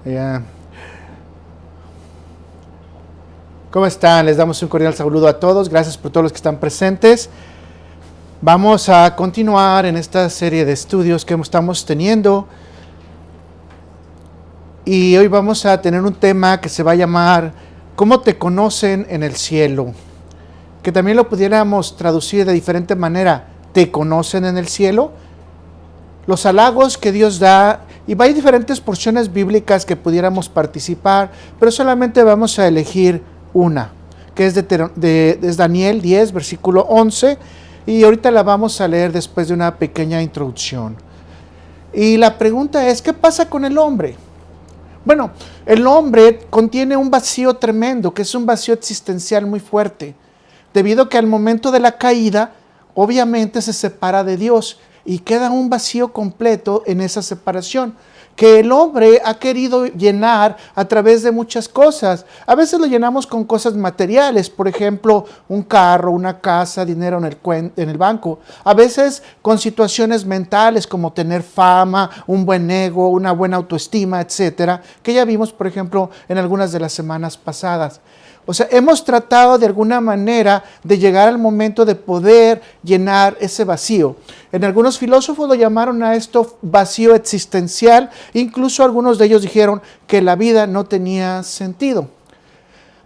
Ya. ¿Cómo están? Les damos un cordial saludo a todos. Gracias por todos los que están presentes. Vamos a continuar en esta serie de estudios que estamos teniendo. Y hoy vamos a tener un tema que se va a llamar ¿Cómo te conocen en el cielo? Que también lo pudiéramos traducir de diferente manera. ¿Te conocen en el cielo? Los halagos que Dios da, y hay diferentes porciones bíblicas que pudiéramos participar, pero solamente vamos a elegir una, que es de Daniel 10, versículo 11, y ahorita la vamos a leer después de una pequeña introducción. Y la pregunta es, ¿qué pasa con el hombre? Bueno, el hombre contiene un vacío tremendo, que es un vacío existencial muy fuerte, debido a que al momento de la caída, obviamente se separa de Dios, y queda un vacío completo en esa separación, que el hombre ha querido llenar a través de muchas cosas. A veces lo llenamos con cosas materiales, por ejemplo, un carro, una casa, dinero en el banco. A veces con situaciones mentales como tener fama, un buen ego, una buena autoestima, etcétera, que ya vimos, por ejemplo, en algunas de las semanas pasadas. O sea, hemos tratado de alguna manera de llegar al momento de poder llenar ese vacío. En algunos filósofos lo llamaron a esto vacío existencial. Incluso algunos de ellos dijeron que la vida no tenía sentido.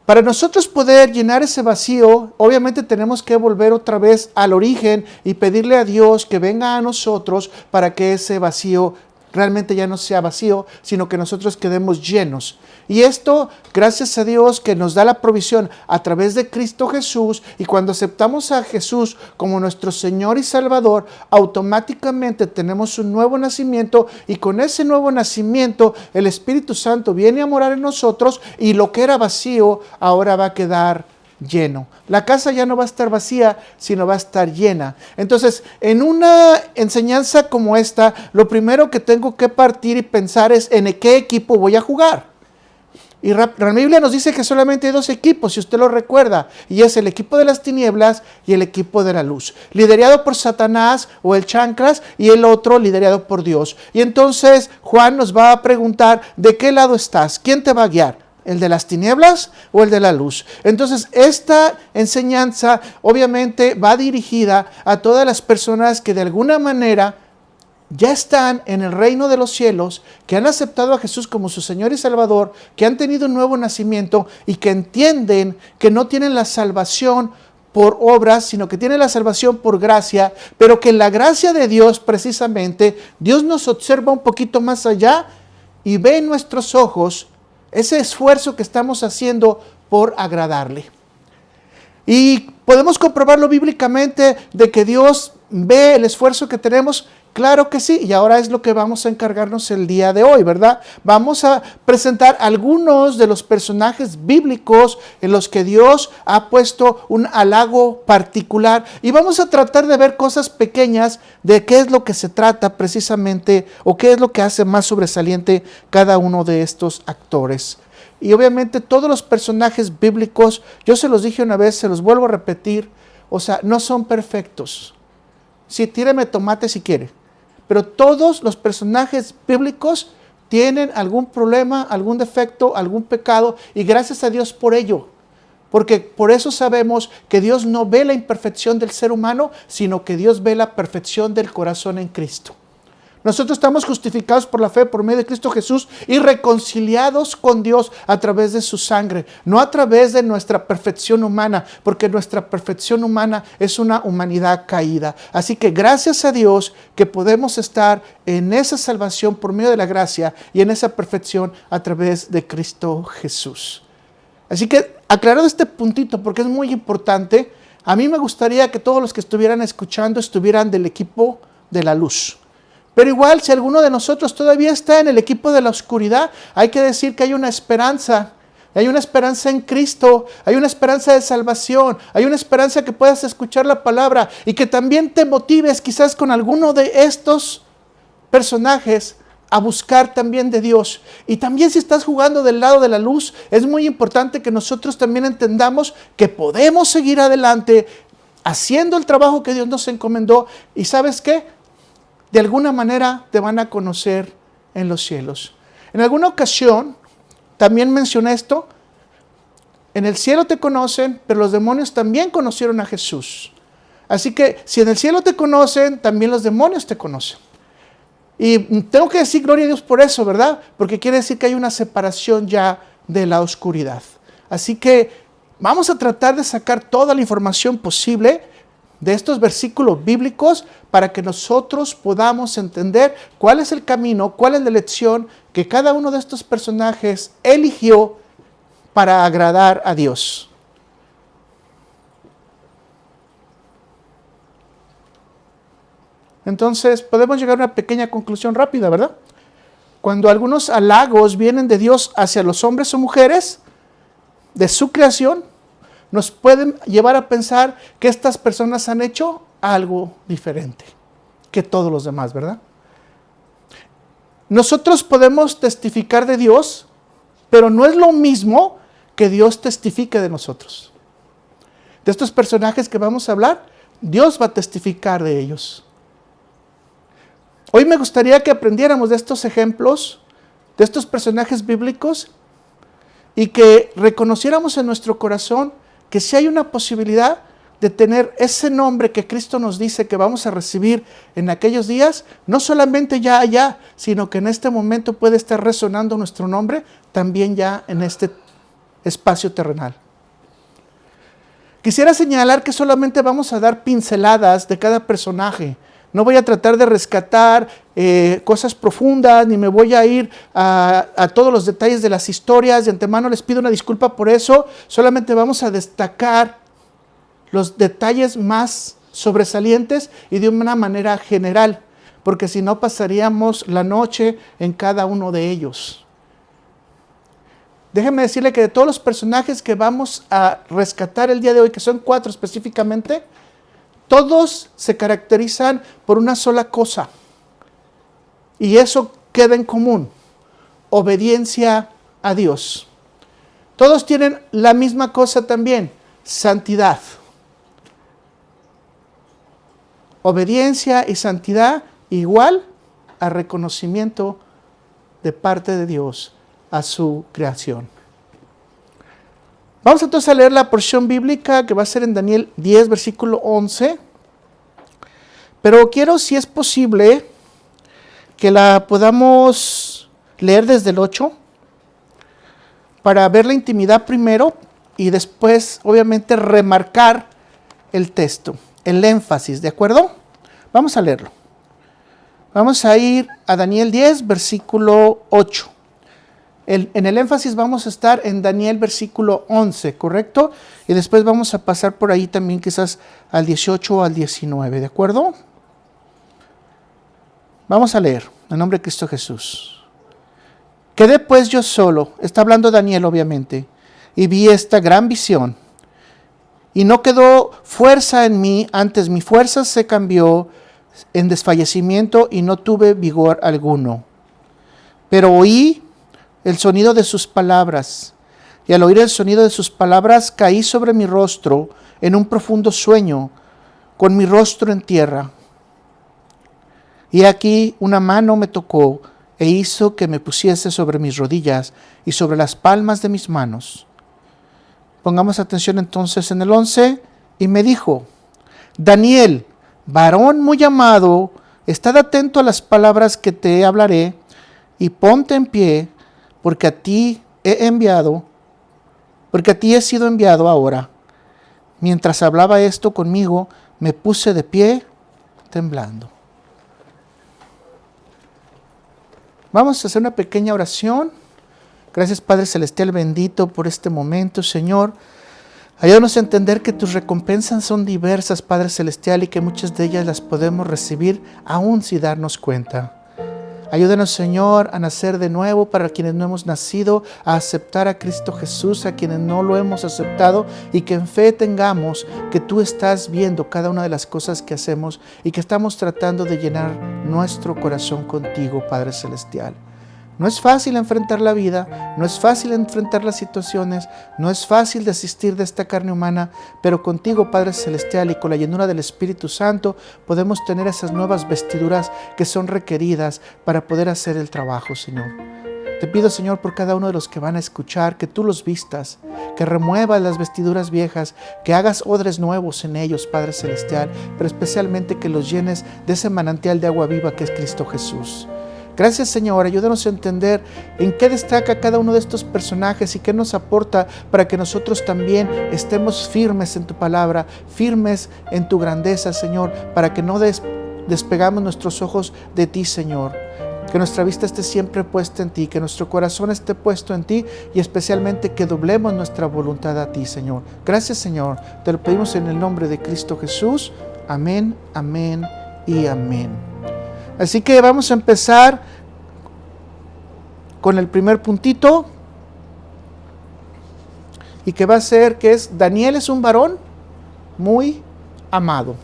Para nosotros poder llenar ese vacío, obviamente tenemos que volver otra vez al origen y pedirle a Dios que venga a nosotros para que ese vacío realmente ya no sea vacío, sino que nosotros quedemos llenos. Y esto, gracias a Dios, que nos da la provisión a través de Cristo Jesús, y cuando aceptamos a Jesús como nuestro Señor y Salvador, automáticamente tenemos un nuevo nacimiento, y con ese nuevo nacimiento, el Espíritu Santo viene a morar en nosotros, y lo que era vacío, ahora va a quedar lleno. La casa ya no va a estar vacía, sino va a estar llena. Entonces, en una enseñanza como esta, lo primero que tengo que partir y pensar es en qué equipo voy a jugar. Y la Biblia nos dice que solamente hay dos equipos, si usted lo recuerda, y es el equipo de las tinieblas y el equipo de la luz, liderado por Satanás o el chanclas, y el otro liderado por Dios. Y entonces Juan nos va a preguntar, ¿de qué lado estás? ¿Quién te va a guiar? ¿El de las tinieblas o el de la luz? Entonces, esta enseñanza obviamente va dirigida a todas las personas que de alguna manera ya están en el reino de los cielos, que han aceptado a Jesús como su Señor y Salvador, que han tenido un nuevo nacimiento y que entienden que no tienen la salvación por obras, sino que tienen la salvación por gracia, pero que en la gracia de Dios precisamente, Dios nos observa un poquito más allá y ve en nuestros ojos ese esfuerzo que estamos haciendo por agradarle. Y podemos comprobarlo bíblicamente de que Dios ve el esfuerzo que tenemos. Claro que sí, y ahora es lo que vamos a encargarnos el día de hoy, ¿verdad? Vamos a presentar algunos de los personajes bíblicos en los que Dios ha puesto un halago particular, y vamos a tratar de ver cosas pequeñas de qué es lo que se trata precisamente, o qué es lo que hace más sobresaliente cada uno de estos actores. Y obviamente todos los personajes bíblicos, yo se los dije una vez, se los vuelvo a repetir, o sea, no son perfectos. Sí, tíreme tomate si quiere. Pero todos los personajes bíblicos tienen algún problema, algún defecto, algún pecado, y gracias a Dios por ello. Porque por eso sabemos que Dios no ve la imperfección del ser humano, sino que Dios ve la perfección del corazón en Cristo. Nosotros estamos justificados por la fe por medio de Cristo Jesús y reconciliados con Dios a través de su sangre, no a través de nuestra perfección humana, porque nuestra perfección humana es una humanidad caída. Así que gracias a Dios que podemos estar en esa salvación por medio de la gracia y en esa perfección a través de Cristo Jesús. Así que aclarado este puntito, porque es muy importante, a mí me gustaría que todos los que estuvieran escuchando estuvieran del equipo de la luz. Pero igual, si alguno de nosotros todavía está en el equipo de la oscuridad, hay que decir que hay una esperanza. Hay una esperanza en Cristo, hay una esperanza de salvación, hay una esperanza que puedas escuchar la palabra y que también te motives quizás con alguno de estos personajes a buscar también de Dios. Y también si estás jugando del lado de la luz, es muy importante que nosotros también entendamos que podemos seguir adelante haciendo el trabajo que Dios nos encomendó. ¿Y sabes qué? De alguna manera te van a conocer en los cielos. En alguna ocasión también mencioné esto. En el cielo te conocen, pero los demonios también conocieron a Jesús. Así que si en el cielo te conocen, también los demonios te conocen. Y tengo que decir gloria a Dios por eso, ¿verdad? Porque quiere decir que hay una separación ya de la oscuridad. Así que vamos a tratar de sacar toda la información posible de estos versículos bíblicos para que nosotros podamos entender cuál es el camino, cuál es la elección que cada uno de estos personajes eligió para agradar a Dios. Entonces, podemos llegar a una pequeña conclusión rápida, ¿verdad? Cuando algunos halagos vienen de Dios hacia los hombres o mujeres de su creación, nos pueden llevar a pensar que estas personas han hecho algo diferente que todos los demás, ¿verdad? Nosotros podemos testificar de Dios, pero no es lo mismo que Dios testifique de nosotros. De estos personajes que vamos a hablar, Dios va a testificar de ellos. Hoy me gustaría que aprendiéramos de estos ejemplos, de estos personajes bíblicos, y que reconociéramos en nuestro corazón que si hay una posibilidad de tener ese nombre que Cristo nos dice que vamos a recibir en aquellos días, no solamente ya allá, sino que en este momento puede estar resonando nuestro nombre también ya en este espacio terrenal. Quisiera señalar que solamente vamos a dar pinceladas de cada personaje. No voy a tratar de rescatar cosas profundas, ni me voy a ir a todos los detalles de las historias. De antemano les pido una disculpa por eso. Solamente vamos a destacar los detalles más sobresalientes y de una manera general, porque si no pasaríamos la noche en cada uno de ellos. Déjenme decirle que de todos los personajes que vamos a rescatar el día de hoy, que son 4 específicamente, todos se caracterizan por una sola cosa. Y eso queda en común: obediencia a Dios. Todos tienen la misma cosa también: santidad. Obediencia y santidad igual a reconocimiento de parte de Dios a su creación. Vamos entonces a leer la porción bíblica que va a ser en Daniel 10, versículo 11. Pero quiero, si es posible, que la podamos leer desde el 8 para ver la intimidad primero y después, obviamente, remarcar el texto, el énfasis, ¿de acuerdo? Vamos a leerlo. Vamos a ir a Daniel 10, versículo 8. En el énfasis vamos a estar en Daniel versículo 11, ¿correcto? Y después vamos a pasar por ahí también quizás al 18 o al 19, ¿de acuerdo? Vamos a leer, en nombre de Cristo Jesús. Quedé pues yo solo, está hablando Daniel obviamente, y vi esta gran visión. Y no quedó fuerza en mí, antes mi fuerza se cambió en desfallecimiento y no tuve vigor alguno. Pero oí el sonido de sus palabras, y al oír el sonido de sus palabras caí sobre mi rostro en un profundo sueño, con mi rostro en tierra. Y aquí una mano me tocó e hizo que me pusiese sobre mis rodillas y sobre las palmas de mis manos. Pongamos atención entonces en el 11, y me dijo: Daniel, varón muy amado, estad atento a las palabras que te hablaré, y ponte en pie, porque a ti he sido enviado ahora. Mientras hablaba esto conmigo, me puse de pie, temblando. Vamos a hacer una pequeña oración. Gracias, Padre Celestial bendito, por este momento, Señor. Ayúdanos a entender que tus recompensas son diversas, Padre Celestial, y que muchas de ellas las podemos recibir aún sin darnos cuenta. Ayúdanos, Señor, a nacer de nuevo para quienes no hemos nacido, a aceptar a Cristo Jesús, a quienes no lo hemos aceptado, y que en fe tengamos que tú estás viendo cada una de las cosas que hacemos y que estamos tratando de llenar nuestro corazón contigo, Padre Celestial. No es fácil enfrentar la vida, no es fácil enfrentar las situaciones, no es fácil desistir de esta carne humana, pero contigo, Padre Celestial, y con la llenura del Espíritu Santo, podemos tener esas nuevas vestiduras que son requeridas para poder hacer el trabajo, Señor. Te pido, Señor, por cada uno de los que van a escuchar, que tú los vistas, que remuevas las vestiduras viejas, que hagas odres nuevos en ellos, Padre Celestial, pero especialmente que los llenes de ese manantial de agua viva que es Cristo Jesús. Gracias, Señor. Ayúdanos a entender en qué destaca cada uno de estos personajes y qué nos aporta para que nosotros también estemos firmes en tu palabra, firmes en tu grandeza, Señor, para que no despegamos nuestros ojos de ti, Señor. Que nuestra vista esté siempre puesta en ti, que nuestro corazón esté puesto en ti y especialmente que doblemos nuestra voluntad a ti, Señor. Gracias, Señor. Te lo pedimos en el nombre de Cristo Jesús. Amén, amén y amén. Así que vamos a empezar con el primer puntito y que va a ser que es Daniel es un varón muy amado.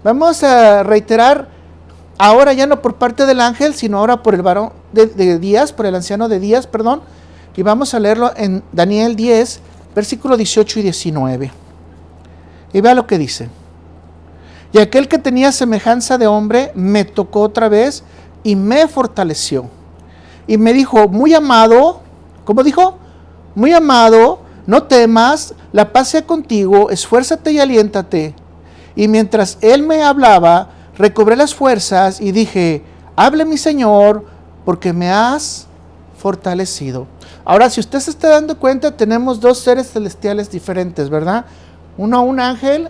Vamos a reiterar ahora ya no por parte del ángel, sino ahora por el varón de Días, por el anciano de Días, perdón. Y vamos a leerlo en Daniel 10, versículo 18 y 19. Y vea lo que dice. Y aquel que tenía semejanza de hombre me tocó otra vez y me fortaleció. Y me dijo, muy amado, ¿cómo dijo? Muy amado, no temas, la paz sea contigo, esfuérzate y aliéntate. Y mientras él me hablaba, recobré las fuerzas y dije, hable mi Señor, porque me has fortalecido. Ahora, si usted se está dando cuenta, tenemos dos seres celestiales diferentes, ¿verdad? Uno, un ángel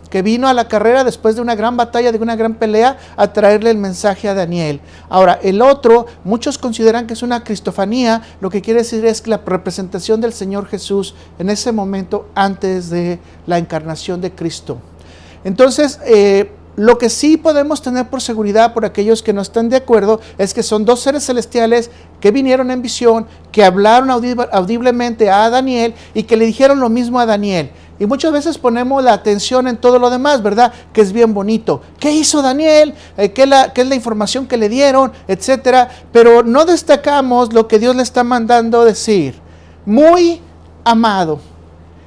que vino a la carrera después de una gran batalla, de una gran pelea, a traerle el mensaje a Daniel. Ahora, el otro, muchos consideran que es una cristofanía, lo que quiere decir es la representación del Señor Jesús en ese momento antes de la encarnación de Cristo. Entonces, lo que sí podemos tener por seguridad por aquellos que no están de acuerdo es que son dos seres celestiales que vinieron en visión, que hablaron audiblemente a Daniel y que le dijeron lo mismo a Daniel. Y muchas veces ponemos la atención en todo lo demás, ¿verdad? Que es bien bonito. ¿Qué hizo Daniel? ¿Qué es la información que le dieron? Etcétera. Pero no destacamos lo que Dios le está mandando decir. Muy amado.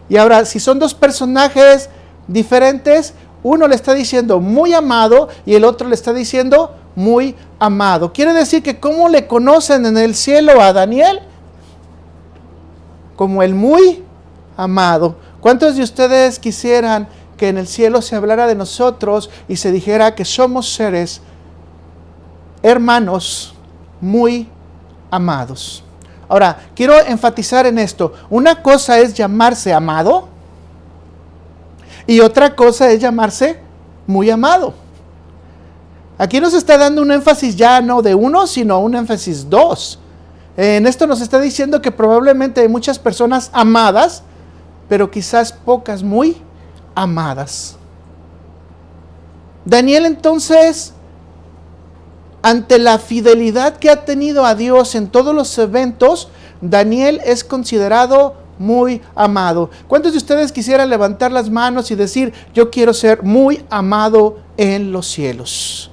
Y ahora, si son dos personajes diferentes, uno le está diciendo muy amado y el otro le está diciendo muy amado. Quiere decir que ¿cómo le conocen en el cielo a Daniel? Como el muy amado. ¿Cuántos de ustedes quisieran que en el cielo se hablara de nosotros y se dijera que somos seres hermanos muy amados? Ahora, quiero enfatizar en esto. Una cosa es llamarse amado y otra cosa es llamarse muy amado. Aquí nos está dando un énfasis ya no de uno, sino un énfasis dos. En esto nos está diciendo que probablemente hay muchas personas amadas, pero quizás pocas muy amadas. Daniel entonces, ante la fidelidad que ha tenido a Dios en todos los eventos, Daniel es considerado muy amado. ¿Cuántos de ustedes quisieran levantar las manos y decir, yo quiero ser muy amado en los cielos?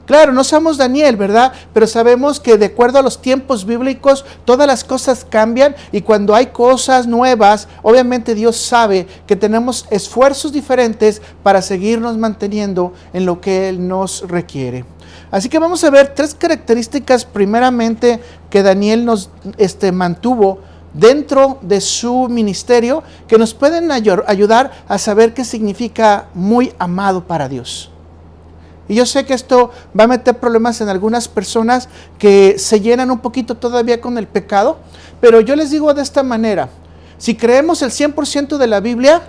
Claro, no somos Daniel, ¿verdad? Pero sabemos que de acuerdo a los tiempos bíblicos, todas las cosas cambian y cuando hay cosas nuevas, obviamente Dios sabe que tenemos esfuerzos diferentes para seguirnos manteniendo en lo que Él nos requiere. Así que vamos a ver tres características primeramente que Daniel nos mantuvo dentro de su ministerio que nos pueden ayudar a saber qué significa muy amado para Dios. Y yo sé que esto va a meter problemas en algunas personas que se llenan un poquito todavía con el pecado, pero yo les digo de esta manera, si creemos el 100% de la Biblia,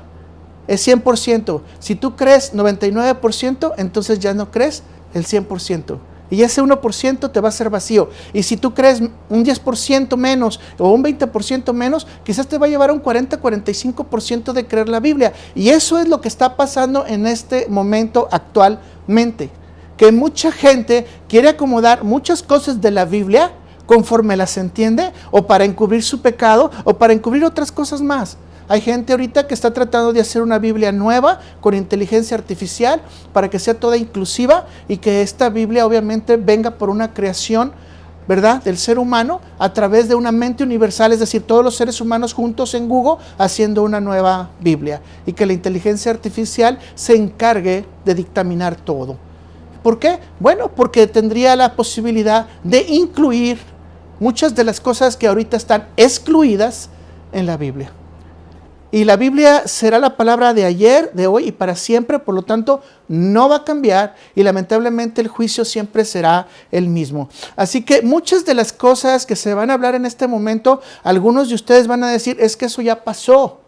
es 100%. Si tú crees 99%, entonces ya no crees el 100%. Y ese 1% te va a ser vacío. Y si tú crees un 10% menos o un 20% menos, quizás te va a llevar a un 40-45% de creer la Biblia. Y eso es lo que está pasando en este momento actualmente. Que mucha gente quiere acomodar muchas cosas de la Biblia conforme las entiende, o para encubrir su pecado, o para encubrir otras cosas más. Hay gente ahorita que está tratando de hacer una Biblia nueva con inteligencia artificial para que sea toda inclusiva y que esta Biblia obviamente venga por una creación, ¿verdad?, del ser humano a través de una mente universal, es decir, todos los seres humanos juntos en Google haciendo una nueva Biblia y que la inteligencia artificial se encargue de dictaminar todo. ¿Por qué? Bueno, porque tendría la posibilidad de incluir muchas de las cosas que ahorita están excluidas en la Biblia. Y la Biblia será la palabra de ayer, de hoy y para siempre, por lo tanto no va a cambiar y lamentablemente el juicio siempre será el mismo. Así que muchas de las cosas que se van a hablar en este momento, algunos de ustedes van a decir, es que eso ya pasó,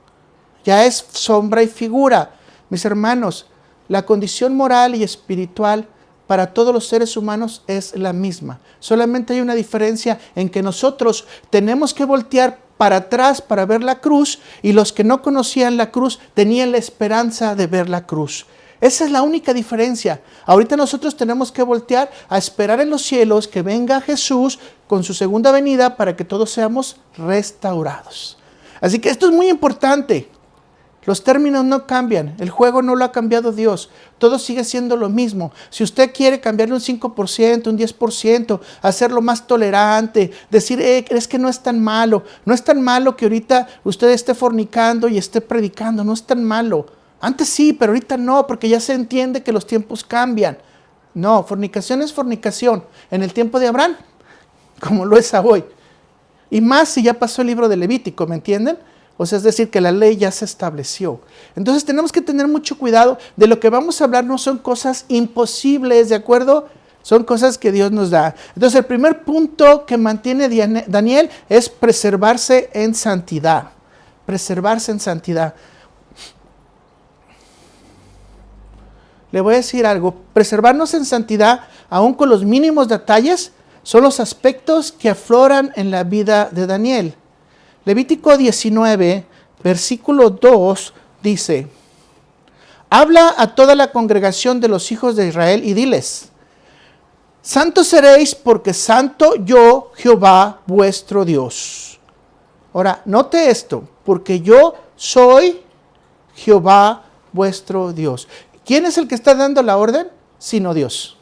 ya es sombra y figura. Mis hermanos, la condición moral y espiritual para todos los seres humanos es la misma. Solamente hay una diferencia en que nosotros tenemos que voltear para atrás para ver la cruz y los que no conocían la cruz tenían la esperanza de ver la cruz. Esa es la única diferencia. Ahorita nosotros tenemos que voltear a esperar en los cielos que venga Jesús con su segunda venida para que todos seamos restaurados. Así que esto es muy importante. Los términos no cambian, el juego no lo ha cambiado Dios, todo sigue siendo lo mismo. Si usted quiere cambiarle un 5%, un 10%, hacerlo más tolerante, decir, es que no es tan malo que ahorita usted esté fornicando y esté predicando, no es tan malo. Antes sí, pero ahorita no, porque ya se entiende que los tiempos cambian. No, fornicación es fornicación, en el tiempo de Abraham, como lo es hoy. Y más si ya pasó el libro de Levítico, ¿me entienden? O sea, es decir, que la ley ya se estableció. Entonces tenemos que tener mucho cuidado. De lo que vamos a hablar no son cosas imposibles, ¿de acuerdo? Son cosas que Dios nos da. Entonces el primer punto que mantiene Daniel es preservarse en santidad. Preservarse en santidad. Le voy a decir algo. Preservarnos en santidad, aun con los mínimos detalles, son los aspectos que afloran en la vida de Daniel. Levítico 19, versículo 2 dice, habla a toda la congregación de los hijos de Israel y diles, santos seréis porque santo yo, Jehová, vuestro Dios. Ahora, note esto, porque yo soy Jehová, vuestro Dios. ¿Quién es el que está dando la orden? Sino Dios.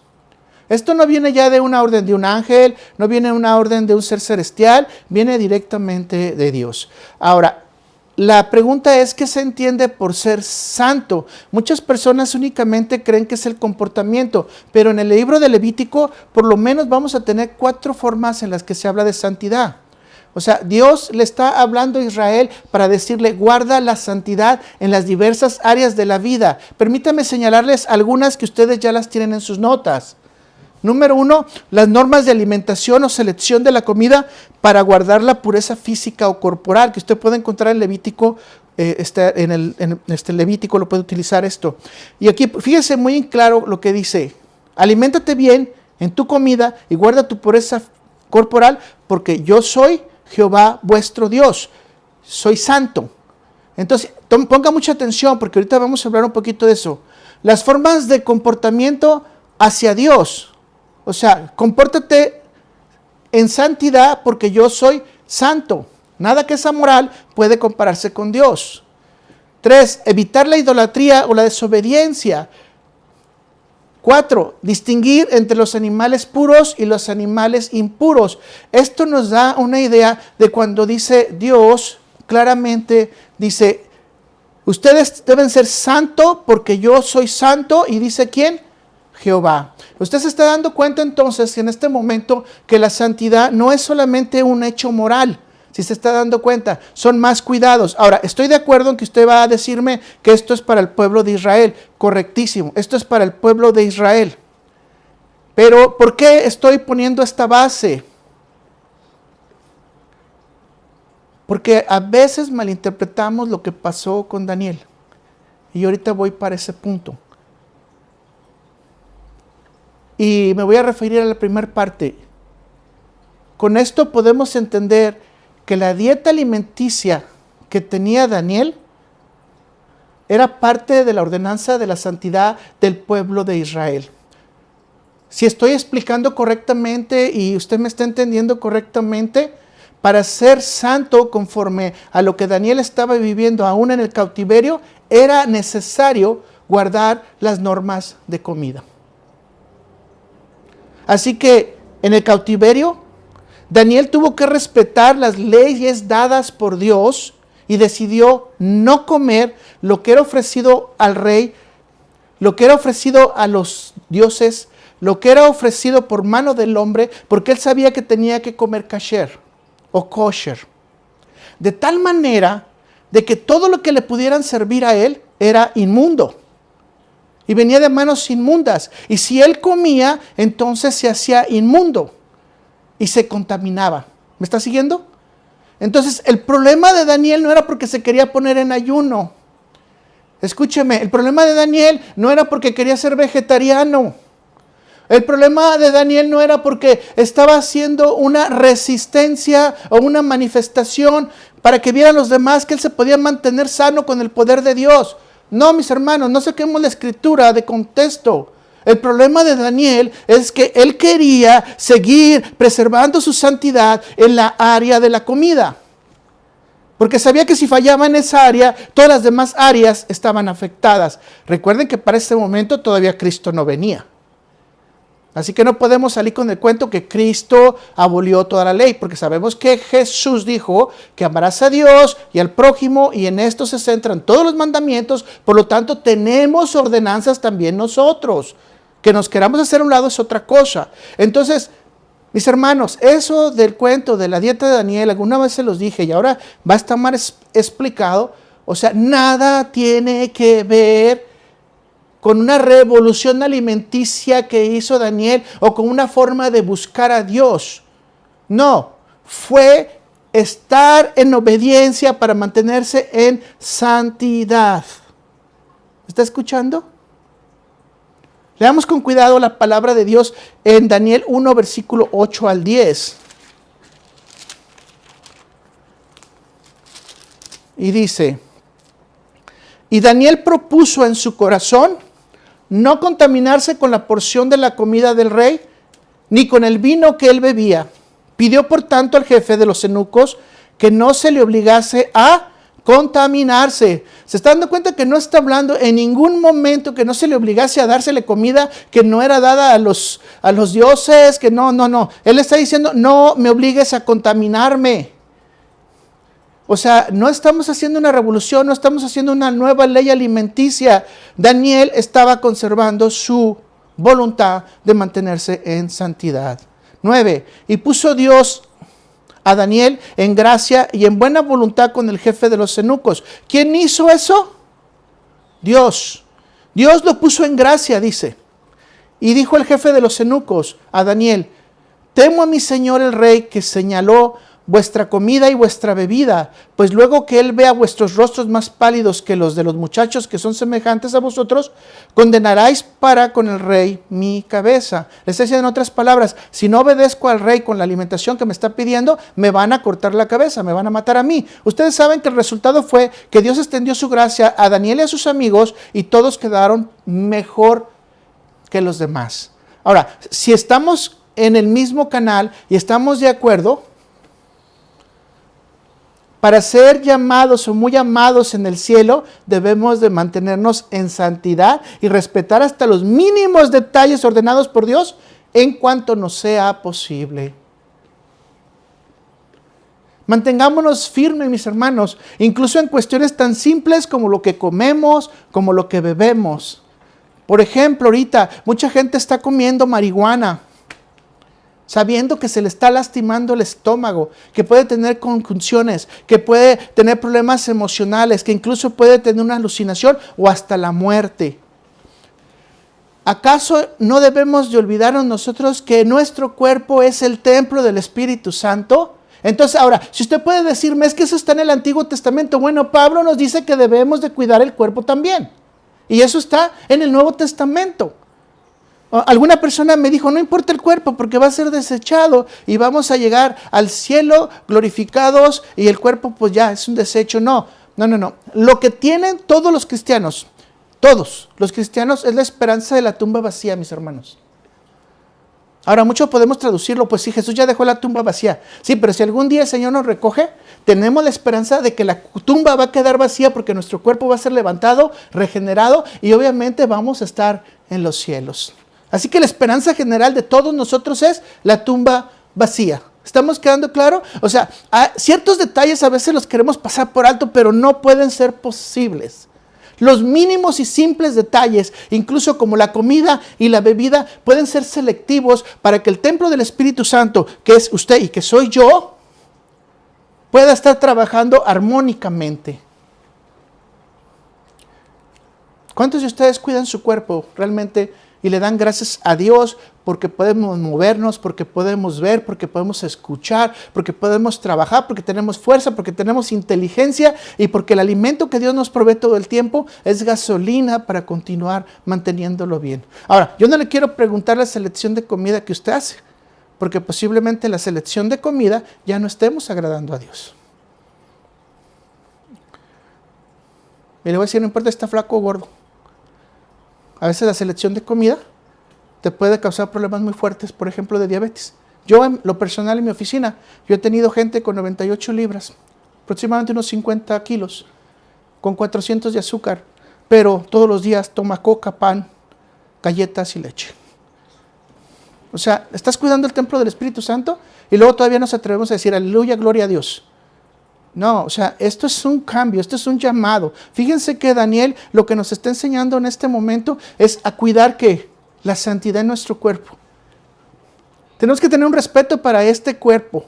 Esto no viene ya de una orden de un ángel, no viene de una orden de un ser celestial, viene directamente de Dios. Ahora, la pregunta es, ¿qué se entiende por ser santo? Muchas personas únicamente creen que es el comportamiento, pero en el libro de Levítico, por lo menos vamos a tener 4 formas en las que se habla de santidad. O sea, Dios le está hablando a Israel para decirle, guarda la santidad en las diversas áreas de la vida. Permítame señalarles algunas que ustedes ya las tienen en sus notas. Número 1, las normas de alimentación o selección de la comida para guardar la pureza física o corporal, que usted puede encontrar en Levítico, en Levítico lo puede utilizar esto. Y aquí fíjese muy en claro lo que dice, aliméntate bien en tu comida y guarda tu pureza corporal, porque yo soy Jehová vuestro Dios, soy santo. Entonces, ponga mucha atención, porque ahorita vamos a hablar un poquito de eso. Las formas de comportamiento hacia Dios. O sea, compórtate en santidad porque yo soy santo. Nada que es amoral puede compararse con Dios. 3, evitar la idolatría o la desobediencia. 4, distinguir entre los animales puros y los animales impuros. Esto nos da una idea de cuando dice Dios, claramente dice, ustedes deben ser santos porque yo soy santo. ¿Y dice quién? Jehová. Usted se está dando cuenta entonces en este momento que la santidad no es solamente un hecho moral. Si se está dando cuenta, son más cuidados. Ahora, estoy de acuerdo en que usted va a decirme que esto es para el pueblo de Israel. Correctísimo, esto es para el pueblo de Israel. Pero, ¿por qué estoy poniendo esta base? Porque a veces malinterpretamos lo que pasó con Daniel. Y ahorita voy para ese punto. Y me voy a referir a la primera parte. Con esto podemos entender que la dieta alimenticia que tenía Daniel era parte de la ordenanza de la santidad del pueblo de Israel. Si estoy explicando correctamente y usted me está entendiendo correctamente, para ser santo conforme a lo que Daniel estaba viviendo aún en el cautiverio, era necesario guardar las normas de comida. Así que en el cautiverio, Daniel tuvo que respetar las leyes dadas por Dios y decidió no comer lo que era ofrecido al rey, lo que era ofrecido a los dioses, lo que era ofrecido por mano del hombre, porque él sabía que tenía que comer kasher o kosher. De tal manera de que todo lo que le pudieran servir a él era inmundo. Y venía de manos inmundas. Y si él comía, entonces se hacía inmundo. Y se contaminaba. ¿Me está siguiendo? Entonces, el problema de Daniel no era porque se quería poner en ayuno. Escúcheme, el problema de Daniel no era porque quería ser vegetariano. El problema de Daniel no era porque estaba haciendo una resistencia o una manifestación para que vieran los demás que él se podía mantener sano con el poder de Dios. No, mis hermanos, no saquemos la escritura de contexto. El problema de Daniel es que él quería seguir preservando su santidad en la área de la comida. Porque sabía que si fallaba en esa área, todas las demás áreas estaban afectadas. Recuerden que para este momento todavía Cristo no venía. Así que no podemos salir con el cuento que Cristo abolió toda la ley, porque sabemos que Jesús dijo que amarás a Dios y al prójimo, y en esto se centran todos los mandamientos. Por lo tanto, tenemos ordenanzas también nosotros. Que nos queramos hacer a un lado es otra cosa. Entonces, mis hermanos, eso del cuento de la dieta de Daniel, alguna vez se los dije y ahora va a estar más explicado. O sea, nada tiene que ver con una revolución alimenticia que hizo Daniel o con una forma de buscar a Dios. No, fue estar en obediencia para mantenerse en santidad. ¿Está escuchando? Leamos con cuidado la palabra de Dios en Daniel 1, versículo 8 al 10. Y dice, y Daniel propuso en su corazón no contaminarse con la porción de la comida del rey, ni con el vino que él bebía. Pidió por tanto al jefe de los eunucos que no se le obligase a contaminarse. ¿Se está dando cuenta que no está hablando en ningún momento que no se le obligase a dársele comida que no era dada a los dioses? Que no. Él está diciendo, no me obligues a contaminarme. O sea, no estamos haciendo una revolución, no estamos haciendo una nueva ley alimenticia. Daniel estaba conservando su voluntad de mantenerse en santidad. 9. Y puso Dios a Daniel en gracia y en buena voluntad con el jefe de los eunucos. ¿Quién hizo eso? Dios. Dios lo puso en gracia, dice. Y dijo el jefe de los eunucos a Daniel, temo a mi señor el rey que señaló vuestra comida y vuestra bebida, pues luego que él vea vuestros rostros más pálidos que los de los muchachos que son semejantes a vosotros, condenaráis para con el rey mi cabeza. Les está diciendo en otras palabras, si no obedezco al rey con la alimentación que me está pidiendo, me van a cortar la cabeza, me van a matar a mí. Ustedes saben que el resultado fue que Dios extendió su gracia a Daniel y a sus amigos y todos quedaron mejor que los demás. Ahora, si estamos en el mismo canal y estamos de acuerdo, para ser llamados o muy amados en el cielo, debemos de mantenernos en santidad y respetar hasta los mínimos detalles ordenados por Dios en cuanto nos sea posible. Mantengámonos firmes, mis hermanos, incluso en cuestiones tan simples como lo que comemos, como lo que bebemos. Por ejemplo, ahorita mucha gente está comiendo marihuana, sabiendo que se le está lastimando el estómago, que puede tener convulsiones, que puede tener problemas emocionales, que incluso puede tener una alucinación o hasta la muerte. ¿Acaso no debemos de olvidarnos nosotros que nuestro cuerpo es el templo del Espíritu Santo? Entonces, ahora, si usted puede decirme, es que eso está en el Antiguo Testamento. Bueno, Pablo nos dice que debemos de cuidar el cuerpo también. Y eso está en el Nuevo Testamento. Alguna persona me dijo, no importa el cuerpo porque va a ser desechado y vamos a llegar al cielo glorificados y el cuerpo pues ya es un desecho. No. Lo que tienen todos los cristianos es la esperanza de la tumba vacía, mis hermanos. Ahora, muchos podemos traducirlo, pues sí, Jesús ya dejó la tumba vacía. Sí, pero si algún día el Señor nos recoge, tenemos la esperanza de que la tumba va a quedar vacía porque nuestro cuerpo va a ser levantado, regenerado y obviamente vamos a estar en los cielos. Así que la esperanza general de todos nosotros es la tumba vacía. ¿Estamos quedando claro? O sea, ciertos detalles a veces los queremos pasar por alto, pero no pueden ser posibles. Los mínimos y simples detalles, incluso como la comida y la bebida, pueden ser selectivos para que el templo del Espíritu Santo, que es usted y que soy yo, pueda estar trabajando armónicamente. ¿Cuántos de ustedes cuidan su cuerpo realmente y le dan gracias a Dios porque podemos movernos, porque podemos ver, porque podemos escuchar, porque podemos trabajar, porque tenemos fuerza, porque tenemos inteligencia y porque el alimento que Dios nos provee todo el tiempo es gasolina para continuar manteniéndolo bien? Ahora, yo no le quiero preguntar la selección de comida que usted hace, porque posiblemente la selección de comida ya no estemos agradando a Dios. Y le voy a decir, no importa si está flaco o gordo. A veces la selección de comida te puede causar problemas muy fuertes, por ejemplo, de diabetes. Yo, en lo personal, en mi oficina, yo he tenido gente con 98 libras, aproximadamente unos 50 kilos, con 400 de azúcar, pero todos los días toma coca, pan, galletas y leche. O sea, estás cuidando el templo del Espíritu Santo y luego todavía nos atrevemos a decir, aleluya, gloria a Dios. No, o sea, esto es un cambio, esto es un llamado. Fíjense que Daniel lo que nos está enseñando en este momento es a cuidar ¿qué? La santidad en nuestro cuerpo. Tenemos que tener un respeto para este cuerpo.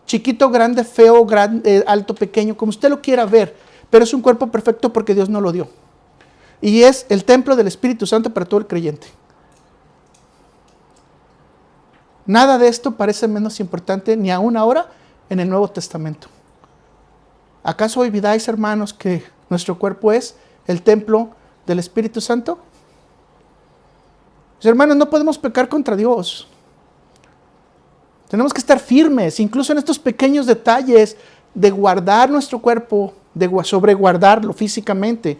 Chiquito, grande, feo, grande, alto, pequeño, como usted lo quiera ver. Pero es un cuerpo perfecto porque Dios nos lo dio. Y es el templo del Espíritu Santo para todo el creyente. Nada de esto parece menos importante ni aún ahora en el Nuevo Testamento. ¿Acaso olvidáis, hermanos, que nuestro cuerpo es el templo del Espíritu Santo? Mis hermanos, no podemos pecar contra Dios. Tenemos que estar firmes, incluso en estos pequeños detalles de guardar nuestro cuerpo, de sobreguardarlo físicamente.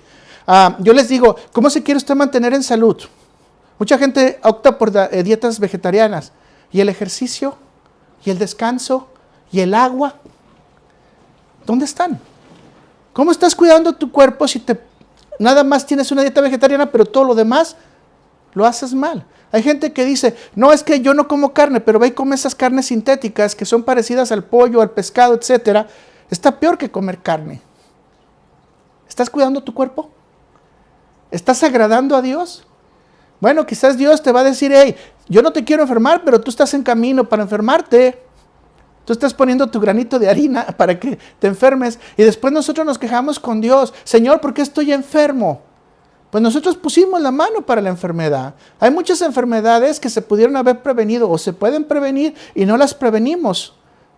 Yo les digo, ¿cómo se quiere usted mantener en salud? Mucha gente opta por dietas vegetarianas. ¿Y el ejercicio? ¿Y el descanso? ¿Y el agua? ¿Dónde están? ¿Cómo estás cuidando tu cuerpo si nada más tienes una dieta vegetariana, pero todo lo demás lo haces mal? Hay gente que dice, no, es que yo no como carne, pero ve y come esas carnes sintéticas que son parecidas al pollo, al pescado, etc. Está peor que comer carne. ¿Estás cuidando tu cuerpo? ¿Estás agradando a Dios? Bueno, quizás Dios te va a decir, hey, yo no te quiero enfermar, pero tú estás en camino para enfermarte. Tú estás poniendo tu granito de harina para que te enfermes. Y después nosotros nos quejamos con Dios. Señor, ¿por qué estoy enfermo? Pues nosotros pusimos la mano para la enfermedad. Hay muchas enfermedades que se pudieron haber prevenido o se pueden prevenir y no las prevenimos.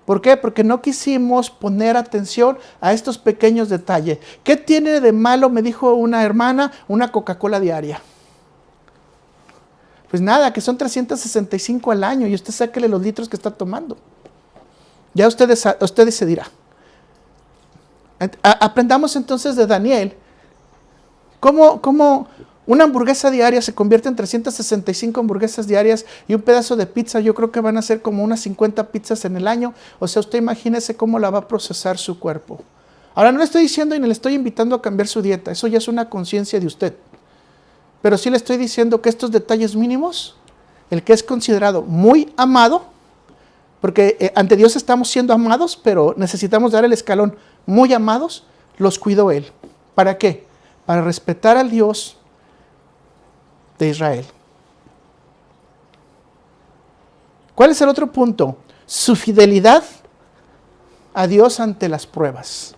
¿Por qué? Porque no quisimos poner atención a estos pequeños detalles. ¿Qué tiene de malo, me dijo una hermana, una Coca-Cola diaria? Pues nada, que son 365 al año y usted sáquele los litros que está tomando. Ya usted decidirá. Aprendamos entonces de Daniel cómo una hamburguesa diaria se convierte en 365 hamburguesas diarias y un pedazo de pizza. Yo creo que van a ser como unas 50 pizzas en el año. O sea, usted imagínese cómo la va a procesar su cuerpo. Ahora, no le estoy diciendo y no le estoy invitando a cambiar su dieta. Eso ya es una conciencia de usted. Pero sí le estoy diciendo que estos detalles mínimos, el que es considerado muy amado, porque ante Dios estamos siendo amados, pero necesitamos dar el escalón muy amados, los cuidó Él. ¿Para qué? Para respetar al Dios de Israel. ¿Cuál es el otro punto? Su fidelidad a Dios ante las pruebas.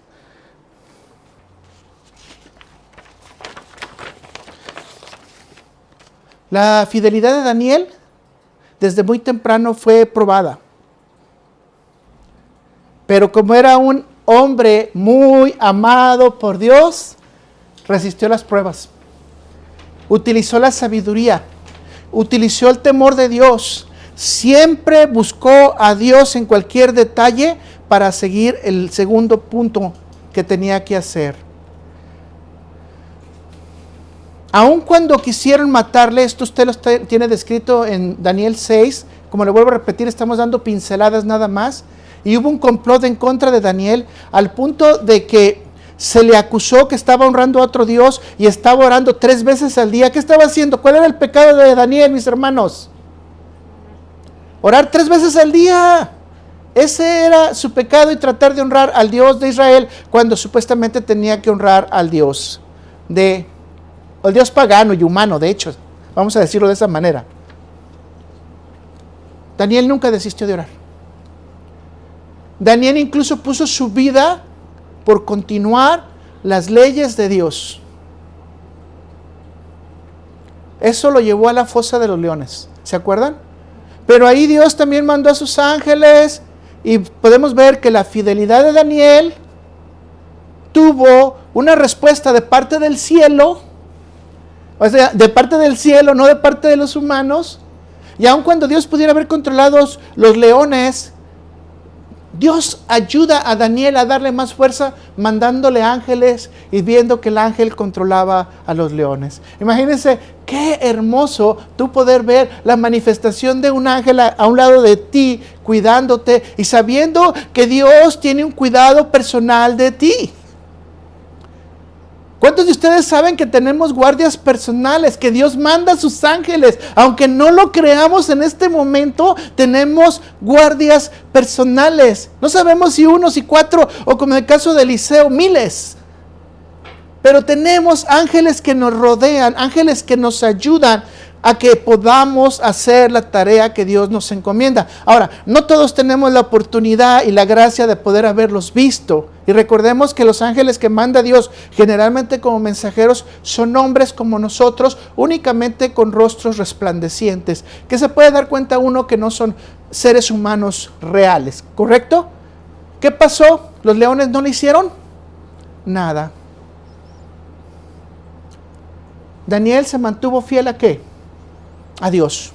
La fidelidad de Daniel desde muy temprano fue probada. Pero como era un hombre muy amado por Dios, resistió las pruebas. Utilizó la sabiduría, utilizó el temor de Dios. Siempre buscó a Dios en cualquier detalle para seguir el segundo punto que tenía que hacer. Aun cuando quisieron matarle, esto usted lo tiene descrito en Daniel 6, como le vuelvo a repetir, estamos dando pinceladas nada más, y hubo un complot en contra de Daniel, al punto de que se le acusó que estaba honrando a otro Dios y estaba orando 3 veces al día. ¿Qué estaba haciendo? ¿Cuál era el pecado de Daniel, mis hermanos? Orar 3 veces al día. Ese era su pecado, y tratar de honrar al Dios de Israel cuando supuestamente tenía que honrar al Dios de o el Dios pagano y humano, de hecho, vamos a decirlo de esa manera. Daniel nunca desistió de orar. Daniel incluso puso su vida por continuar las leyes de Dios. Eso lo llevó a la fosa de los leones, ¿se acuerdan? Pero ahí Dios también mandó a sus ángeles y podemos ver que la fidelidad de Daniel tuvo una respuesta de parte del cielo, o sea, de parte del cielo, no de parte de los humanos. Y aun cuando Dios pudiera haber controlado los leones, Dios ayuda a Daniel a darle más fuerza mandándole ángeles y viendo que el ángel controlaba a los leones. Imagínense qué hermoso tú poder ver la manifestación de un ángel a un lado de ti, cuidándote y sabiendo que Dios tiene un cuidado personal de ti. ¿Cuántos de ustedes saben que tenemos guardias personales, que Dios manda a sus ángeles? Aunque no lo creamos en este momento, tenemos guardias personales. No sabemos si 1, si 4, o como en el caso de Eliseo, miles. Pero tenemos ángeles que nos rodean, ángeles que nos ayudan a que podamos hacer la tarea que Dios nos encomienda. Ahora, no todos tenemos la oportunidad y la gracia de poder haberlos visto. Y recordemos que los ángeles que manda Dios, generalmente como mensajeros, son hombres como nosotros, únicamente con rostros resplandecientes, que se puede dar cuenta uno que no son seres humanos reales, ¿correcto? ¿Qué pasó? ¿Los leones no le hicieron nada? Daniel se mantuvo fiel ¿a qué? A Dios,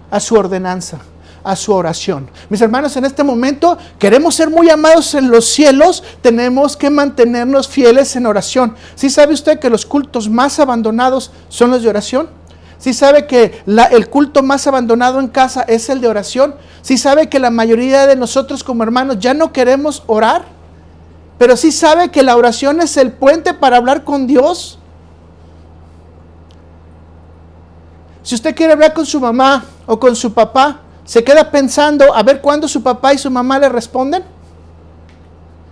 a su ordenanza, a su oración. Mis hermanos, en este momento queremos ser muy amados en los cielos, tenemos que mantenernos fieles en oración. ¿Sí sabe usted que los cultos más abandonados son los de oración? ¿Sí sabe que el culto más abandonado en casa es el de oración? ¿Sí sabe que la mayoría de nosotros como hermanos ya no queremos orar? Pero ¿sí sabe que la oración es el puente para hablar con Dios? Si usted quiere hablar con su mamá o con su papá, ¿se queda pensando a ver cuándo su papá y su mamá le responden?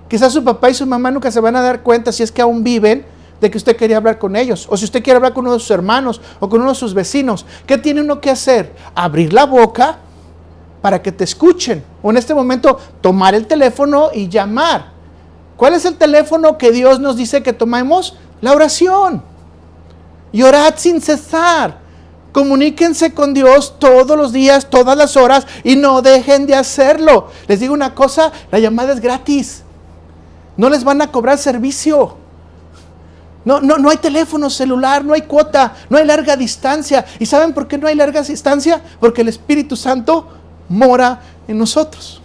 Quizás su papá y su mamá nunca se van a dar cuenta, si es que aún viven, de que usted quería hablar con ellos. O si usted quiere hablar con uno de sus hermanos o con uno de sus vecinos, ¿qué tiene uno que hacer? Abrir la boca para que te escuchen. O en este momento, tomar el teléfono y llamar. ¿Cuál es el teléfono que Dios nos dice que tomemos? La oración. Y orad sin cesar. Comuníquense con Dios todos los días, todas las horas y no dejen de hacerlo. Les digo una cosa, la llamada es gratis. No les van a cobrar servicio. No hay teléfono celular, no hay cuota, no hay larga distancia. ¿Y saben por qué no hay larga distancia? Porque el Espíritu Santo mora en nosotros.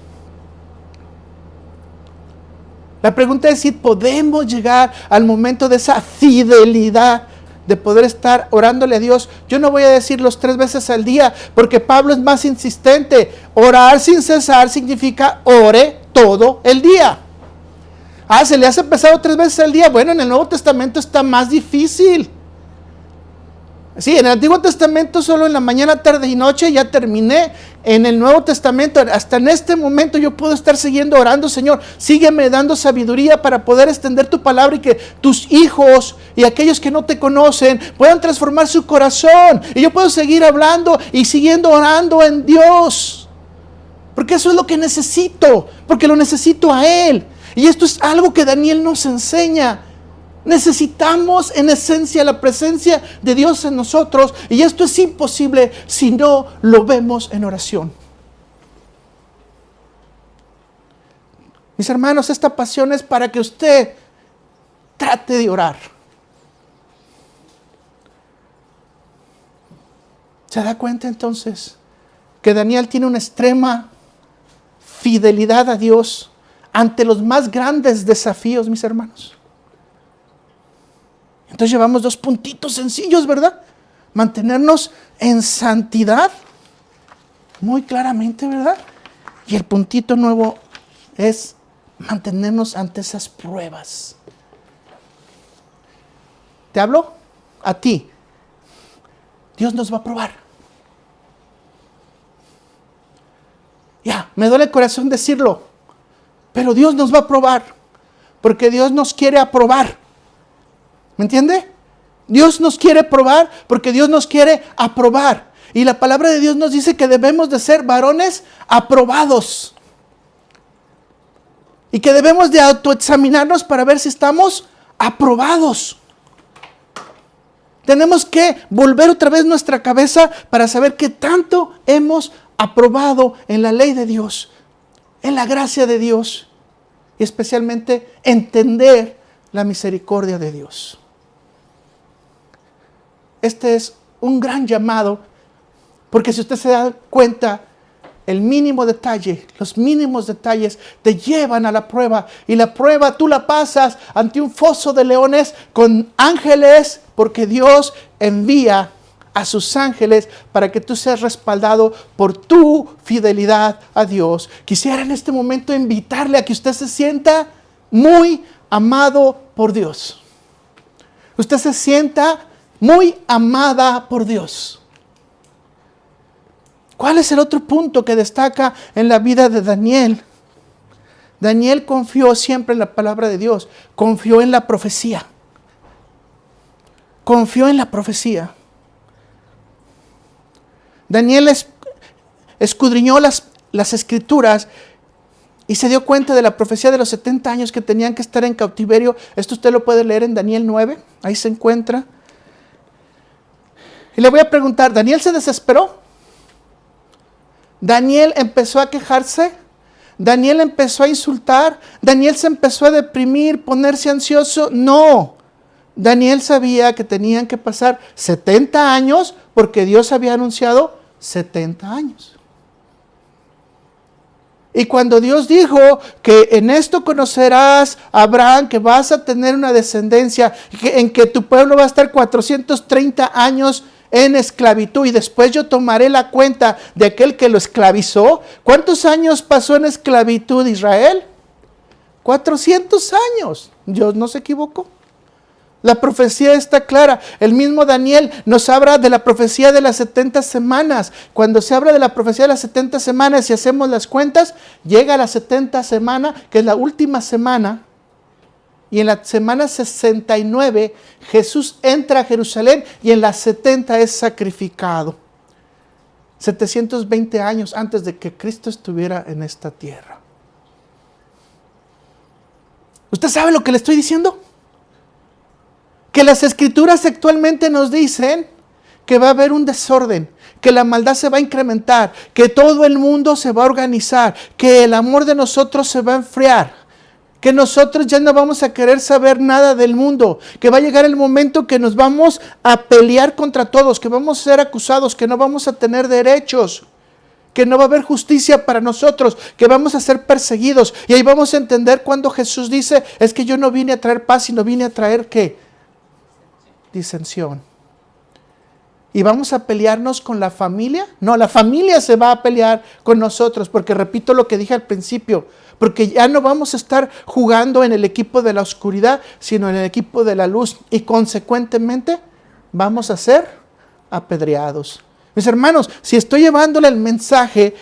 La pregunta es si podemos llegar al momento de esa fidelidad de poder estar orándole a Dios. Yo no voy a decir los 3 veces al día, porque Pablo es más insistente. Orar sin cesar significa ore todo el día. ¿Se le hace pesado 3 veces al día? Bueno, en el Nuevo Testamento está más difícil. Sí, en el Antiguo Testamento solo en la mañana, tarde y noche ya terminé. En el Nuevo Testamento, hasta en este momento yo puedo estar siguiendo orando. Señor, sígueme dando sabiduría para poder extender tu palabra y que tus hijos y aquellos que no te conocen puedan transformar su corazón. Y yo puedo seguir hablando y siguiendo orando en Dios. Porque eso es lo que necesito, porque lo necesito a Él. Y esto es algo que Daniel nos enseña. Necesitamos en esencia la presencia de Dios en nosotros, y esto es imposible si no lo vemos en oración. Mis hermanos, esta pasión es para que usted trate de orar. ¿Se da cuenta entonces que Daniel tiene una extrema fidelidad a Dios ante los más grandes desafíos, mis hermanos? Entonces llevamos 2 puntitos sencillos, ¿verdad? Mantenernos en santidad, muy claramente, ¿verdad? Y el puntito nuevo es mantenernos ante esas pruebas. ¿Te hablo? A ti. Dios nos va a probar. Me duele el corazón decirlo, pero Dios nos va a probar, porque Dios nos quiere aprobar. ¿Me entiende? Dios nos quiere probar porque Dios nos quiere aprobar. Y la palabra de Dios nos dice que debemos de ser varones aprobados. Y que debemos de autoexaminarnos para ver si estamos aprobados. Tenemos que volver otra vez nuestra cabeza para saber qué tanto hemos aprobado en la ley de Dios, en la gracia de Dios. Y especialmente entender la misericordia de Dios. Este es un gran llamado, porque si usted se da cuenta, el mínimo detalle, los mínimos detalles te llevan a la prueba. Y la prueba tú la pasas ante un foso de leones con ángeles, porque Dios envía a sus ángeles para que tú seas respaldado por tu fidelidad a Dios. Quisiera en este momento invitarle a que usted se sienta muy amado por Dios. Usted se sienta muy amada por Dios. ¿Cuál es el otro punto que destaca en la vida de Daniel? Daniel confió siempre en la palabra de Dios. Confió en la profecía. Confió en la profecía. Daniel escudriñó las escrituras y se dio cuenta de la profecía de los 70 años que tenían que estar en cautiverio. Esto usted lo puede leer en Daniel 9. Ahí se encuentra. Y le voy a preguntar, ¿Daniel se desesperó? ¿Daniel empezó a quejarse? ¿Daniel empezó a insultar? ¿Daniel se empezó a deprimir, ponerse ansioso? No. Daniel sabía que tenían que pasar 70 años porque Dios había anunciado 70 años. Y cuando Dios dijo que en esto conocerás a Abraham, que vas a tener una descendencia, en que tu pueblo va a estar 430 años en esclavitud y después yo tomaré la cuenta de aquel que lo esclavizó. ¿Cuántos años pasó en esclavitud Israel? 400 años. Dios no se equivocó. La profecía está clara. El mismo Daniel nos habla de la profecía de las 70 semanas. Cuando se habla de la profecía de las 70 semanas, si hacemos las cuentas, llega a la 70 semana, que es la última semana. Y en la semana 69, Jesús entra a Jerusalén y en la 70 es sacrificado. 720 años antes de que Cristo estuviera en esta tierra. ¿Usted sabe lo que le estoy diciendo? Que las escrituras actualmente nos dicen que va a haber un desorden, que la maldad se va a incrementar, que todo el mundo se va a organizar, que el amor de nosotros se va a enfriar. Que nosotros ya no vamos a querer saber nada del mundo, que va a llegar el momento que nos vamos a pelear contra todos, que vamos a ser acusados, que no vamos a tener derechos, que no va a haber justicia para nosotros, que vamos a ser perseguidos. Y ahí vamos a entender cuando Jesús dice, es que yo no vine a traer paz, sino vine a traer ¿qué? Disensión. ¿Y vamos a pelearnos con la familia? No, la familia se va a pelear con nosotros, porque repito lo que dije al principio, porque ya no vamos a estar jugando en el equipo de la oscuridad, sino en el equipo de la luz, y consecuentemente vamos a ser apedreados. Mis hermanos, si estoy llevándole el mensaje,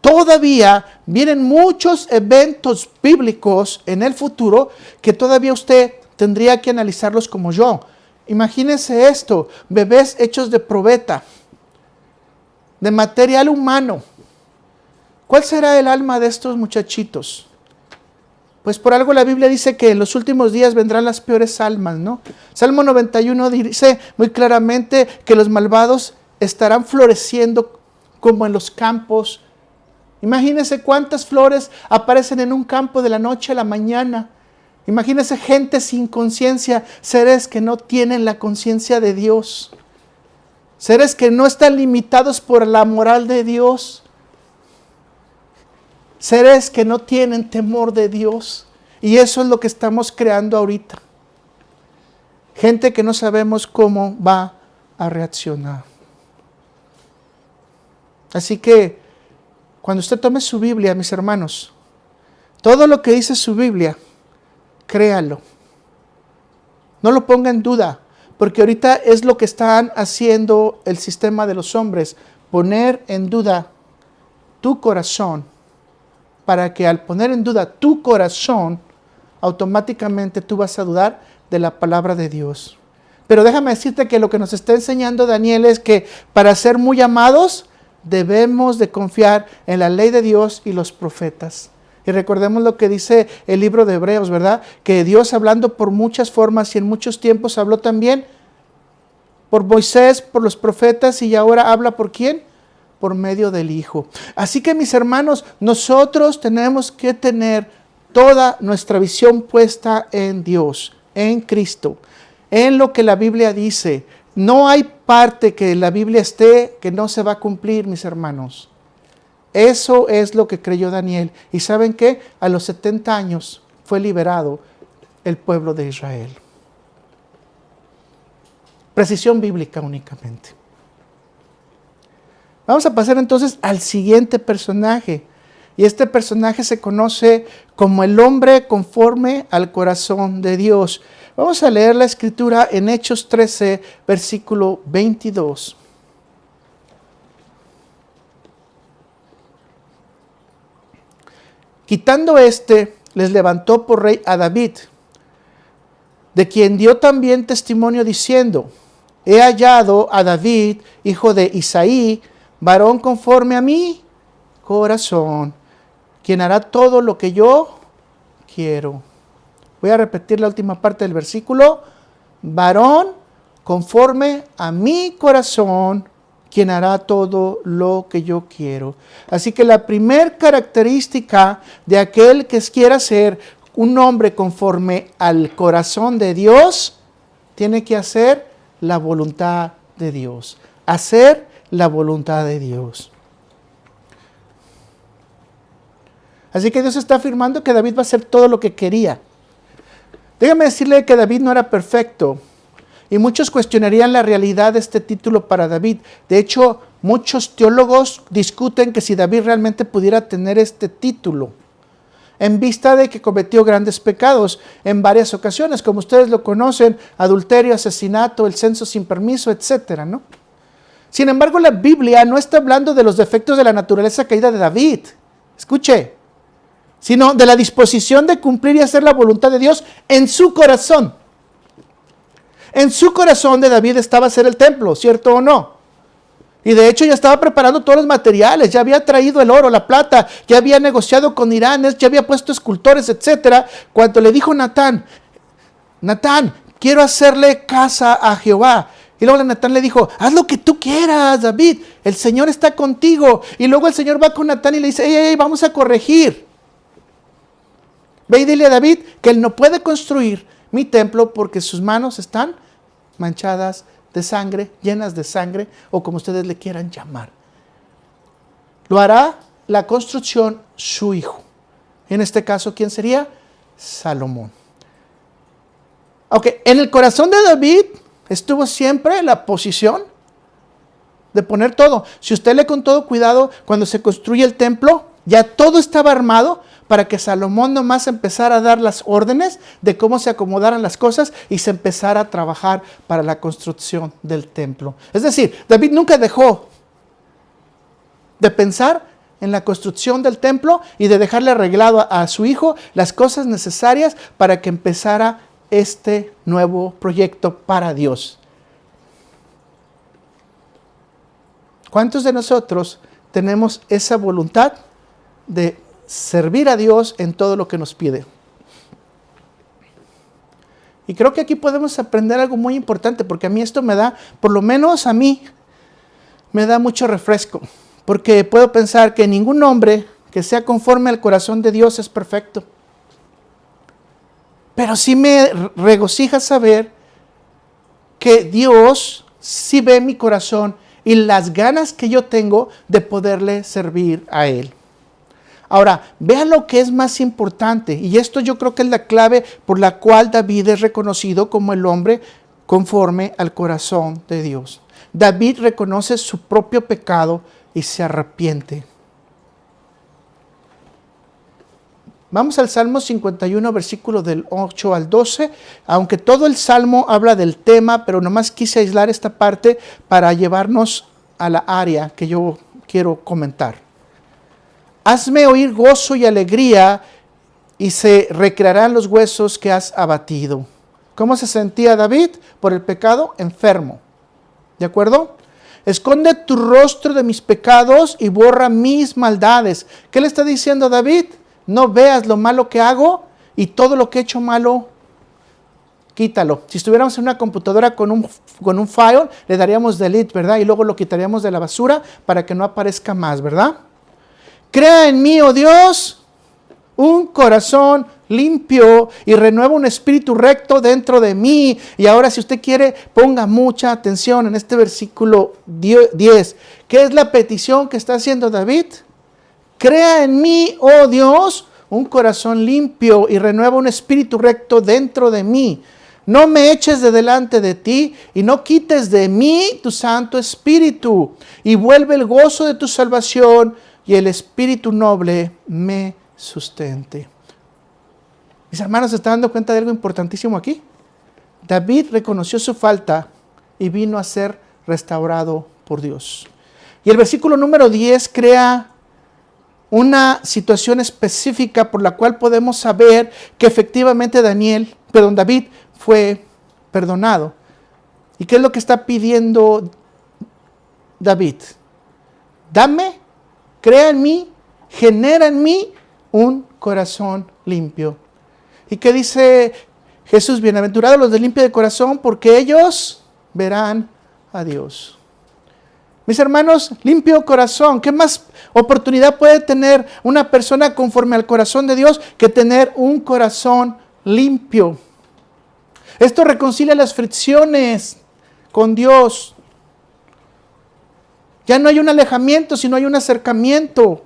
todavía vienen muchos eventos bíblicos en el futuro que todavía usted tendría que analizarlos como yo. Imagínense esto, bebés hechos de probeta, de material humano. ¿Cuál será el alma de estos muchachitos? Pues por algo la Biblia dice que en los últimos días vendrán las peores almas, ¿no? Salmo 91 dice muy claramente que los malvados estarán floreciendo como en los campos. Imagínense cuántas flores aparecen en un campo de la noche a la mañana. Imagínense gente sin conciencia, seres que no tienen la conciencia de Dios. Seres que no están limitados por la moral de Dios. Seres que no tienen temor de Dios. Y eso es lo que estamos creando ahorita. Gente que no sabemos cómo va a reaccionar. Así que, cuando usted tome su Biblia, mis hermanos, todo lo que dice su Biblia, créalo. No lo ponga en duda, porque ahorita es lo que están haciendo el sistema de los hombres, poner en duda tu corazón, para que al poner en duda tu corazón, automáticamente tú vas a dudar de la palabra de Dios. Pero déjame decirte que lo que nos está enseñando Daniel es que para ser muy amados debemos de confiar en la ley de Dios y los profetas. Y recordemos lo que dice el libro de Hebreos, ¿verdad? Que Dios, hablando por muchas formas y en muchos tiempos, habló también por Moisés, por los profetas, y ahora habla ¿por quién? Por medio del Hijo. Así que, mis hermanos, nosotros tenemos que tener toda nuestra visión puesta en Dios, en Cristo, en lo que la Biblia dice. No hay parte que la Biblia esté que no se va a cumplir, mis hermanos. Eso es lo que creyó Daniel. ¿Y saben qué? A los 70 años fue liberado el pueblo de Israel. Precisión bíblica únicamente. Vamos a pasar entonces al siguiente personaje. Y este personaje se conoce como el hombre conforme al corazón de Dios. Vamos a leer la escritura en Hechos 13, versículo 22. Quitando les levantó por rey a David, de quien dio también testimonio diciendo: he hallado a David, hijo de Isaí, varón conforme a mi corazón, quien hará todo lo que yo quiero. Voy a repetir la última parte del versículo. Varón conforme a mi corazón, quien hará todo lo que yo quiero. Así que la primer característica de aquel que quiera ser un hombre conforme al corazón de Dios, tiene que hacer la voluntad de Dios. Hacer la voluntad de Dios. Así que Dios está afirmando que David va a hacer todo lo que quería. Déjame decirle que David no era perfecto. Y muchos cuestionarían la realidad de este título para David. De hecho, muchos teólogos discuten que si David realmente pudiera tener este título, en vista de que cometió grandes pecados en varias ocasiones, como ustedes lo conocen: adulterio, asesinato, el censo sin permiso, etcétera, ¿no? Sin embargo, la Biblia no está hablando de los defectos de la naturaleza caída de David. Escuche, sino de la disposición de cumplir y hacer la voluntad de Dios en su corazón. En su corazón de David estaba hacer el templo, ¿cierto o no? Y de hecho ya estaba preparando todos los materiales, ya había traído el oro, la plata, ya había negociado con iranes, ya había puesto escultores, etcétera. Cuando le dijo Natán, quiero hacerle casa a Jehová. Y luego Natán le dijo: haz lo que tú quieras, David, el Señor está contigo. Y luego el Señor va con Natán y le dice: hey, vamos a corregir. Ve y dile a David que él no puede construir mi templo porque sus manos están manchadas de sangre, llenas de sangre, o como ustedes le quieran llamar. Lo hará la construcción su hijo. En este caso, ¿quién sería? Salomón. Aunque en el corazón de David estuvo siempre la posición de poner todo. Si usted lee con todo cuidado, cuando se construye el templo, ya todo estaba armado para que Salomón nomás empezara a dar las órdenes de cómo se acomodaran las cosas y se empezara a trabajar para la construcción del templo. Es decir, David nunca dejó de pensar en la construcción del templo y de dejarle arreglado a su hijo las cosas necesarias para que empezara este nuevo proyecto para Dios. ¿Cuántos de nosotros tenemos esa voluntad de servir a Dios en todo lo que nos pide? Y creo que aquí podemos aprender algo muy importante, porque a mí esto me da, por lo menos a mí, me da mucho refresco. Porque puedo pensar que ningún hombre que sea conforme al corazón de Dios es perfecto. Pero sí me regocija saber que Dios sí ve mi corazón y las ganas que yo tengo de poderle servir a Él. Ahora, vean lo que es más importante, y esto yo creo que es la clave por la cual David es reconocido como el hombre conforme al corazón de Dios. David reconoce su propio pecado y se arrepiente. Vamos al Salmo 51, versículo del 8 al 12. Aunque todo el Salmo habla del tema, pero nomás quise aislar esta parte para llevarnos a la área que yo quiero comentar. Hazme oír gozo y alegría, y se recrearán los huesos que has abatido. ¿Cómo se sentía David? Por el pecado, enfermo. ¿De acuerdo? Esconde tu rostro de mis pecados y borra mis maldades. ¿Qué le está diciendo David? No veas lo malo que hago y todo lo que he hecho malo, quítalo. Si estuviéramos en una computadora con un file, le daríamos delete, ¿verdad? Y luego lo quitaríamos de la basura para que no aparezca más, ¿verdad? Crea en mí, oh Dios, un corazón limpio y renueva un espíritu recto dentro de mí. Y ahora, si usted quiere, ponga mucha atención en este versículo 10. ¿Qué es la petición que está haciendo David? Crea en mí, oh Dios, un corazón limpio y renueva un espíritu recto dentro de mí. No me eches de delante de ti y no quites de mí tu Santo Espíritu. Y vuelve el gozo de tu salvación y el espíritu noble me sustente. Mis hermanos, ¿se están dando cuenta de algo importantísimo aquí? David reconoció su falta y vino a ser restaurado por Dios. Y el versículo número 10 crea una situación específica por la cual podemos saber que efectivamente David fue perdonado. ¿Y qué es lo que está pidiendo David? Dame, crea en mí, genera en mí un corazón limpio. ¿Y qué dice Jesús? Bienaventurados los de limpio de corazón, porque ellos verán a Dios. Mis hermanos, limpio corazón. ¿Qué más oportunidad puede tener una persona conforme al corazón de Dios que tener un corazón limpio? Esto reconcilia las fricciones con Dios. Ya no hay un alejamiento, sino hay un acercamiento.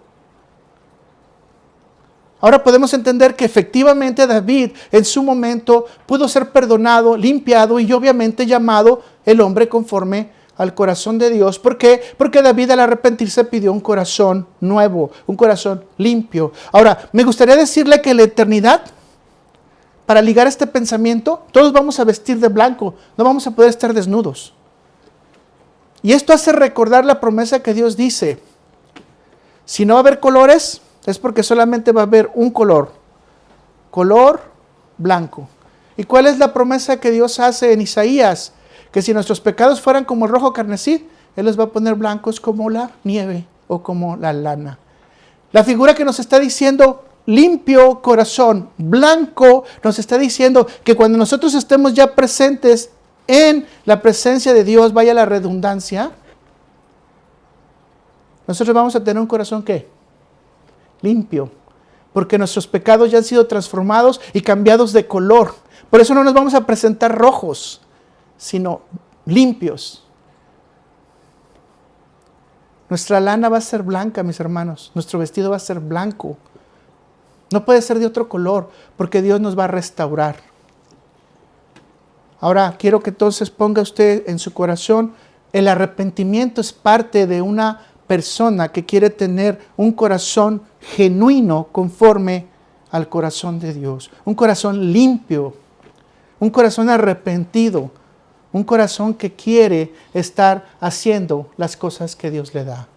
Ahora podemos entender que efectivamente David en su momento pudo ser perdonado, limpiado y obviamente llamado el hombre conforme al corazón de Dios. ¿Por qué? Porque David al arrepentirse pidió un corazón nuevo, un corazón limpio. Ahora, me gustaría decirle que en la eternidad, para ligar este pensamiento, todos vamos a vestir de blanco, no vamos a poder estar desnudos. Y esto hace recordar la promesa que Dios dice: si no va a haber colores, es porque solamente va a haber un color blanco. ¿Y cuál es la promesa que Dios hace en Isaías? Que si nuestros pecados fueran como el rojo carmesí, Él los va a poner blancos como la nieve o como la lana. La figura que nos está diciendo limpio corazón, blanco, nos está diciendo que cuando nosotros estemos ya presentes en la presencia de Dios, vaya la redundancia, nosotros vamos a tener un corazón ¿qué? Limpio, porque nuestros pecados ya han sido transformados y cambiados de color. Por eso no nos vamos a presentar rojos, sino limpios. Nuestra lana va a ser blanca, mis hermanos. Nuestro vestido va a ser blanco. No puede ser de otro color, porque Dios nos va a restaurar. Ahora, quiero que entonces ponga usted en su corazón, el arrepentimiento es parte de una persona que quiere tener un corazón genuino conforme al corazón de Dios. Un corazón limpio, un corazón arrepentido, un corazón que quiere estar haciendo las cosas que Dios le da.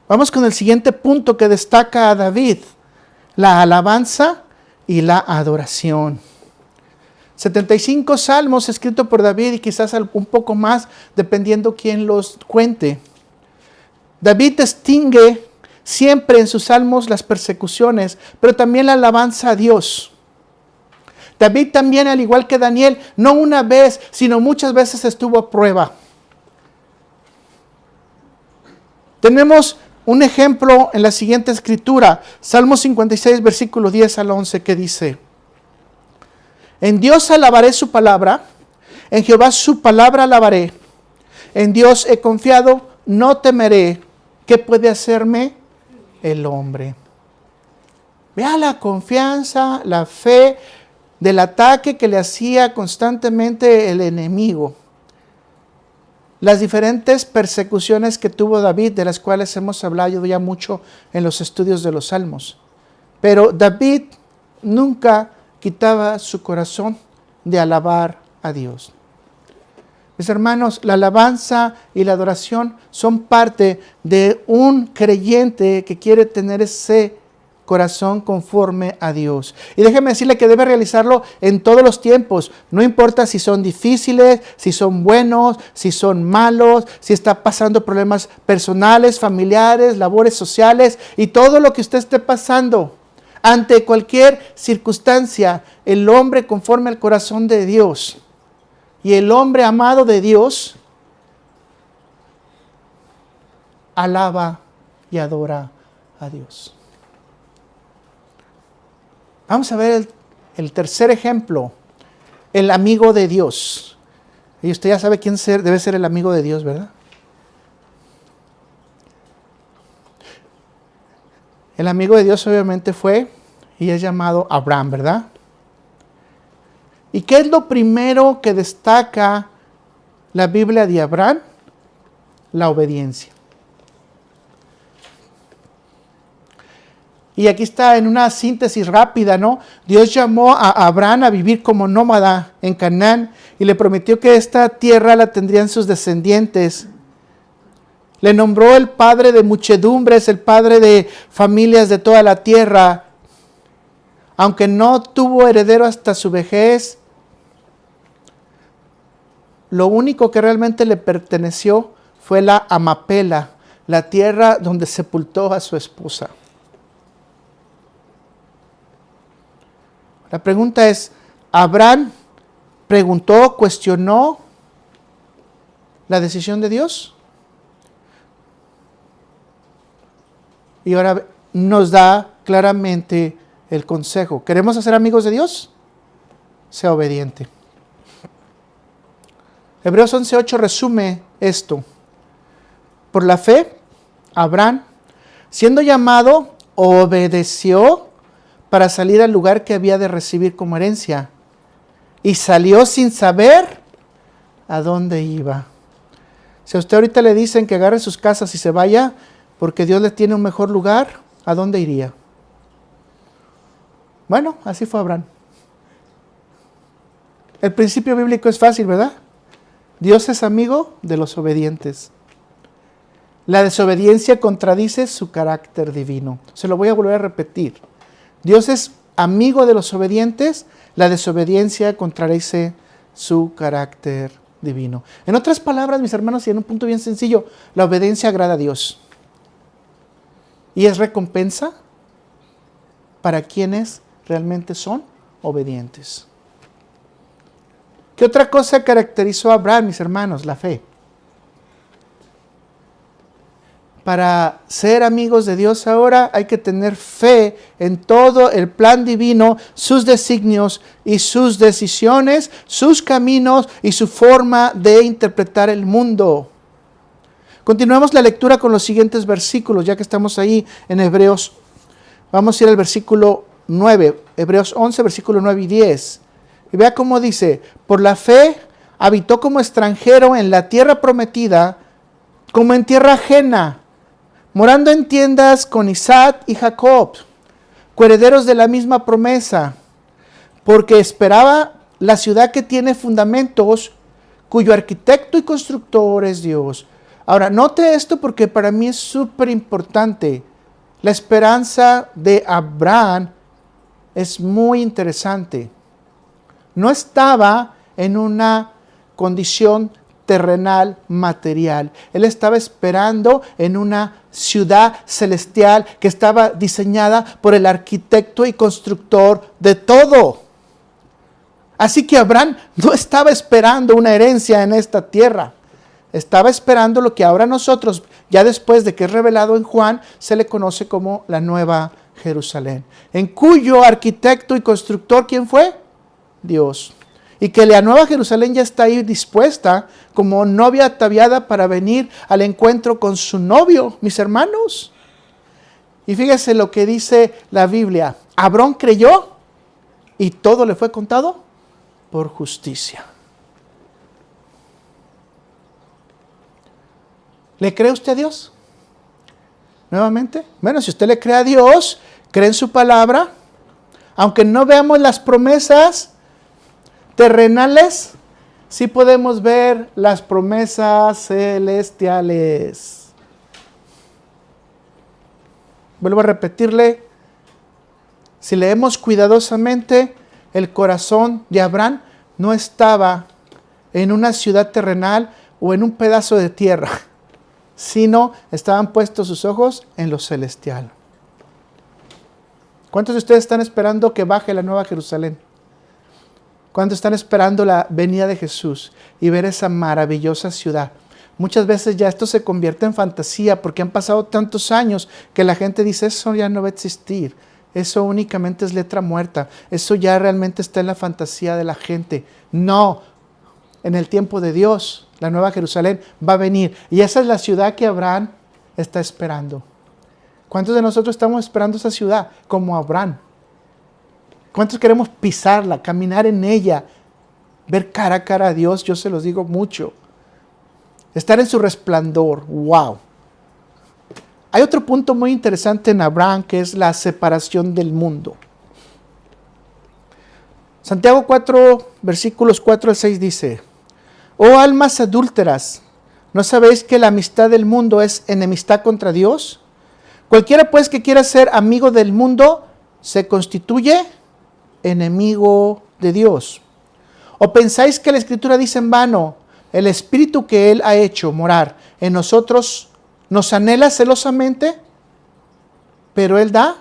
Vamos con el siguiente punto que destaca a David: la alabanza y la adoración. 75 salmos escritos por David y quizás un poco más, dependiendo quién los cuente. David distingue siempre en sus salmos las persecuciones, pero también la alabanza a Dios. David también, al igual que Daniel, no una vez, sino muchas veces estuvo a prueba. Tenemos un ejemplo en la siguiente escritura, Salmo 56, versículo 10 al 11, que dice: en Dios alabaré su palabra, en Jehová su palabra alabaré. En Dios he confiado, no temeré. ¿Qué puede hacerme el hombre? Vea la confianza, la fe del ataque que le hacía constantemente el enemigo. Las diferentes persecuciones que tuvo David, de las cuales hemos hablado ya mucho en los estudios de los Salmos. Pero David nunca quitaba su corazón de alabar a Dios. Mis hermanos, la alabanza y la adoración son parte de un creyente que quiere tener ese corazón conforme a Dios. Y déjeme decirle que debe realizarlo en todos los tiempos. No importa si son difíciles, si son buenos, si son malos, si está pasando problemas personales, familiares, labores sociales y todo lo que usted esté pasando. Ante cualquier circunstancia, el hombre conforme al corazón de Dios y el hombre amado de Dios alaba y adora a Dios. Vamos a ver el tercer ejemplo, el amigo de Dios. Y usted ya sabe quién debe ser el amigo de Dios, ¿verdad? El amigo de Dios obviamente fue y es llamado Abraham, ¿verdad? ¿Y qué es lo primero que destaca la Biblia de Abraham? La obediencia. Y aquí está en una síntesis rápida, ¿no? Dios llamó a Abraham a vivir como nómada en Canaán y le prometió que esta tierra la tendrían sus descendientes. Le nombró el padre de muchedumbres, el padre de familias de toda la tierra. Aunque no tuvo heredero hasta su vejez, lo único que realmente le perteneció fue la Amapela, la tierra donde sepultó a su esposa. La pregunta es, ¿Abraham preguntó, cuestionó la decisión de Dios? Y ahora nos da claramente el consejo. ¿Queremos ser amigos de Dios? Sea obediente. Hebreos 11:8 resume esto. Por la fe, Abraham, siendo llamado, obedeció para salir al lugar que había de recibir como herencia. Y salió sin saber a dónde iba. Si a usted ahorita le dicen que agarre sus casas y se vaya, porque Dios le tiene un mejor lugar, ¿a dónde iría? Bueno, así fue Abraham. El principio bíblico es fácil, ¿verdad? Dios es amigo de los obedientes. La desobediencia contradice su carácter divino. Se lo voy a volver a repetir. Dios es amigo de los obedientes, la desobediencia contradice su carácter divino. En otras palabras, mis hermanos, y en un punto bien sencillo, la obediencia agrada a Dios. Y es recompensa para quienes realmente son obedientes. ¿Qué otra cosa caracterizó a Abraham, mis hermanos? La fe. Para ser amigos de Dios ahora hay que tener fe en todo el plan divino, sus designios y sus decisiones, sus caminos y su forma de interpretar el mundo. Continuamos la lectura con los siguientes versículos, ya que estamos ahí en Hebreos. Vamos a ir al versículo 9, Hebreos 11, versículo 9 y 10. Y vea cómo dice, por la fe habitó como extranjero en la tierra prometida, como en tierra ajena, morando en tiendas con Isaac y Jacob, coherederos de la misma promesa, porque esperaba la ciudad que tiene fundamentos, cuyo arquitecto y constructor es Dios. Ahora, note esto porque para mí es súper importante. La esperanza de Abraham es muy interesante. No estaba en una condición terrenal, material. Él estaba esperando en una ciudad celestial que estaba diseñada por el arquitecto y constructor de todo. Así que Abraham no estaba esperando una herencia en esta tierra. Estaba esperando lo que ahora nosotros, ya después de que es revelado en Juan, se le conoce como la Nueva Jerusalén. En cuyo arquitecto y constructor, ¿quién fue? Dios. Y que la Nueva Jerusalén ya está ahí dispuesta como novia ataviada para venir al encuentro con su novio, mis hermanos. Y fíjese lo que dice la Biblia. Abraham creyó y todo le fue contado por justicia. ¿Le cree usted a Dios? Nuevamente. Bueno, si usted le cree a Dios, cree en su palabra, aunque no veamos las promesas terrenales, sí podemos ver las promesas celestiales. Vuelvo a repetirle, Si leemos cuidadosamente, el corazón de Abraham no estaba en una ciudad terrenal o en un pedazo de tierra, sino estaban puestos sus ojos en lo celestial. ¿Cuántos de ustedes están esperando que baje la Nueva Jerusalén? ¿Cuántos están esperando la venida de Jesús y ver esa maravillosa ciudad? Muchas veces ya esto se convierte en fantasía porque han pasado tantos años que la gente dice, eso ya no va a existir. Eso únicamente es letra muerta. Eso ya realmente está en la fantasía de la gente. No, en el tiempo de Dios, la Nueva Jerusalén va a venir. Y esa es la ciudad que Abraham está esperando. ¿Cuántos de nosotros estamos esperando esa ciudad como Abraham? ¿Cuántos queremos pisarla, caminar en ella, ver cara a cara a Dios? Yo se los digo mucho. Estar en su resplandor. ¡Wow! Hay otro punto muy interesante en Abraham que es la separación del mundo. Santiago 4, versículos 4 al 6 dice: Oh almas adúlteras, ¿no sabéis que la amistad del mundo es enemistad contra Dios? Cualquiera pues que quiera ser amigo del mundo se constituye enemigo de Dios. ¿O pensáis que la Escritura dice en vano, el Espíritu que Él ha hecho morar en nosotros nos anhela celosamente, pero Él da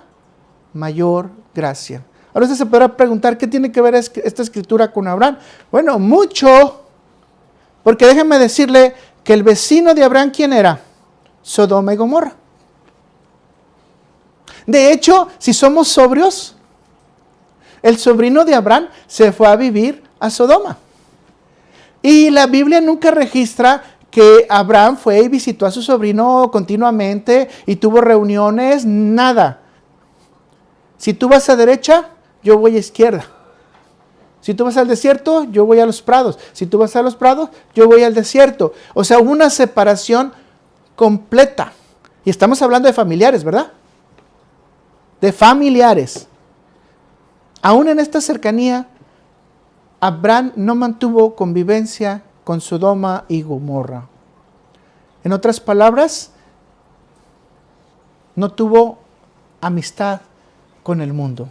mayor gracia? Ahora usted se podrá preguntar, ¿qué tiene que ver esta Escritura con Abraham? Bueno, mucho, porque déjenme decirle que el vecino de Abraham, ¿quién era? Sodoma y Gomorra. De hecho, si somos sobrios, el sobrino de Abraham se fue a vivir a Sodoma. Y la Biblia nunca registra que Abraham fue y visitó a su sobrino continuamente y tuvo reuniones, nada. Si tú vas a derecha, yo voy a izquierda. Si tú vas al desierto, yo voy a los prados. Si tú vas a los prados, yo voy al desierto. O sea, hubo una separación completa. Y estamos hablando de familiares, ¿verdad? De familiares. Aún en esta cercanía, Abraham no mantuvo convivencia con Sodoma y Gomorra. En otras palabras, no tuvo amistad con el mundo.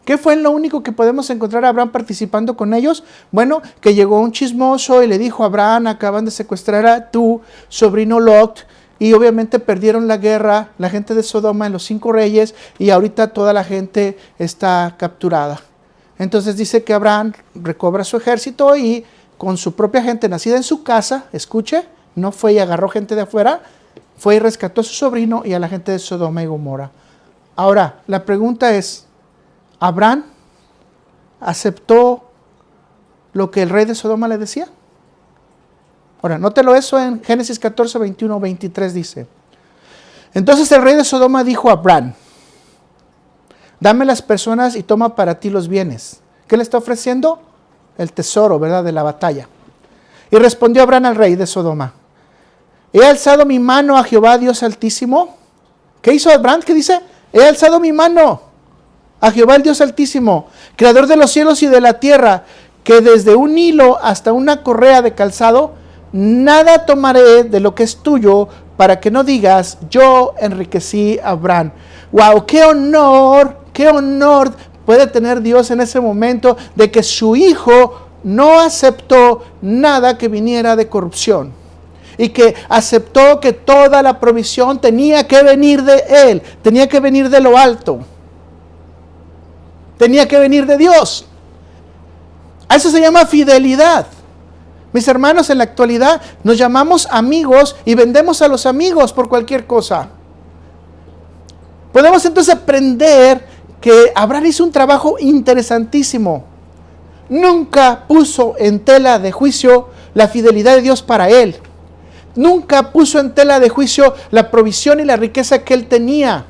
¿Qué fue lo único que podemos encontrar a Abraham participando con ellos? Bueno, que llegó un chismoso y le dijo a Abraham, acaban de secuestrar a tu sobrino Lot, y obviamente perdieron la guerra, la gente de Sodoma en los 5 reyes, y ahorita toda la gente está capturada. Entonces dice que Abraham recobra su ejército y con su propia gente nacida en su casa, escuche, no fue y agarró gente de afuera, fue y rescató a su sobrino y a la gente de Sodoma y Gomorra. Ahora, la pregunta es, ¿Abraham aceptó lo que el rey de Sodoma le decía? Ahora, nótelo eso en Génesis 14, 21, 23 dice. Entonces el rey de Sodoma dijo a Abraham, dame las personas y toma para ti los bienes. ¿Qué le está ofreciendo? El tesoro, ¿verdad? De la batalla. Y respondió Abraham al rey de Sodoma, he alzado mi mano a Jehová Dios Altísimo. ¿Qué hizo Abraham? ¿Qué dice? He alzado mi mano a Jehová el Dios Altísimo, creador de los cielos y de la tierra, que desde un hilo hasta una correa de calzado, nada tomaré de lo que es tuyo, para que no digas, yo enriquecí a Abraham. ¡Wow! ¡Qué honor puede tener Dios en ese momento de que su hijo no aceptó nada que viniera de corrupción! Y que aceptó que toda la provisión tenía que venir de Él, tenía que venir de lo alto, tenía que venir de Dios. A eso se llama fidelidad. Mis hermanos, en la actualidad nos llamamos amigos y vendemos a los amigos por cualquier cosa. Podemos entonces aprender que Abraham hizo un trabajo interesantísimo. Nunca puso en tela de juicio la fidelidad de Dios para él. Nunca puso en tela de juicio la provisión y la riqueza que él tenía.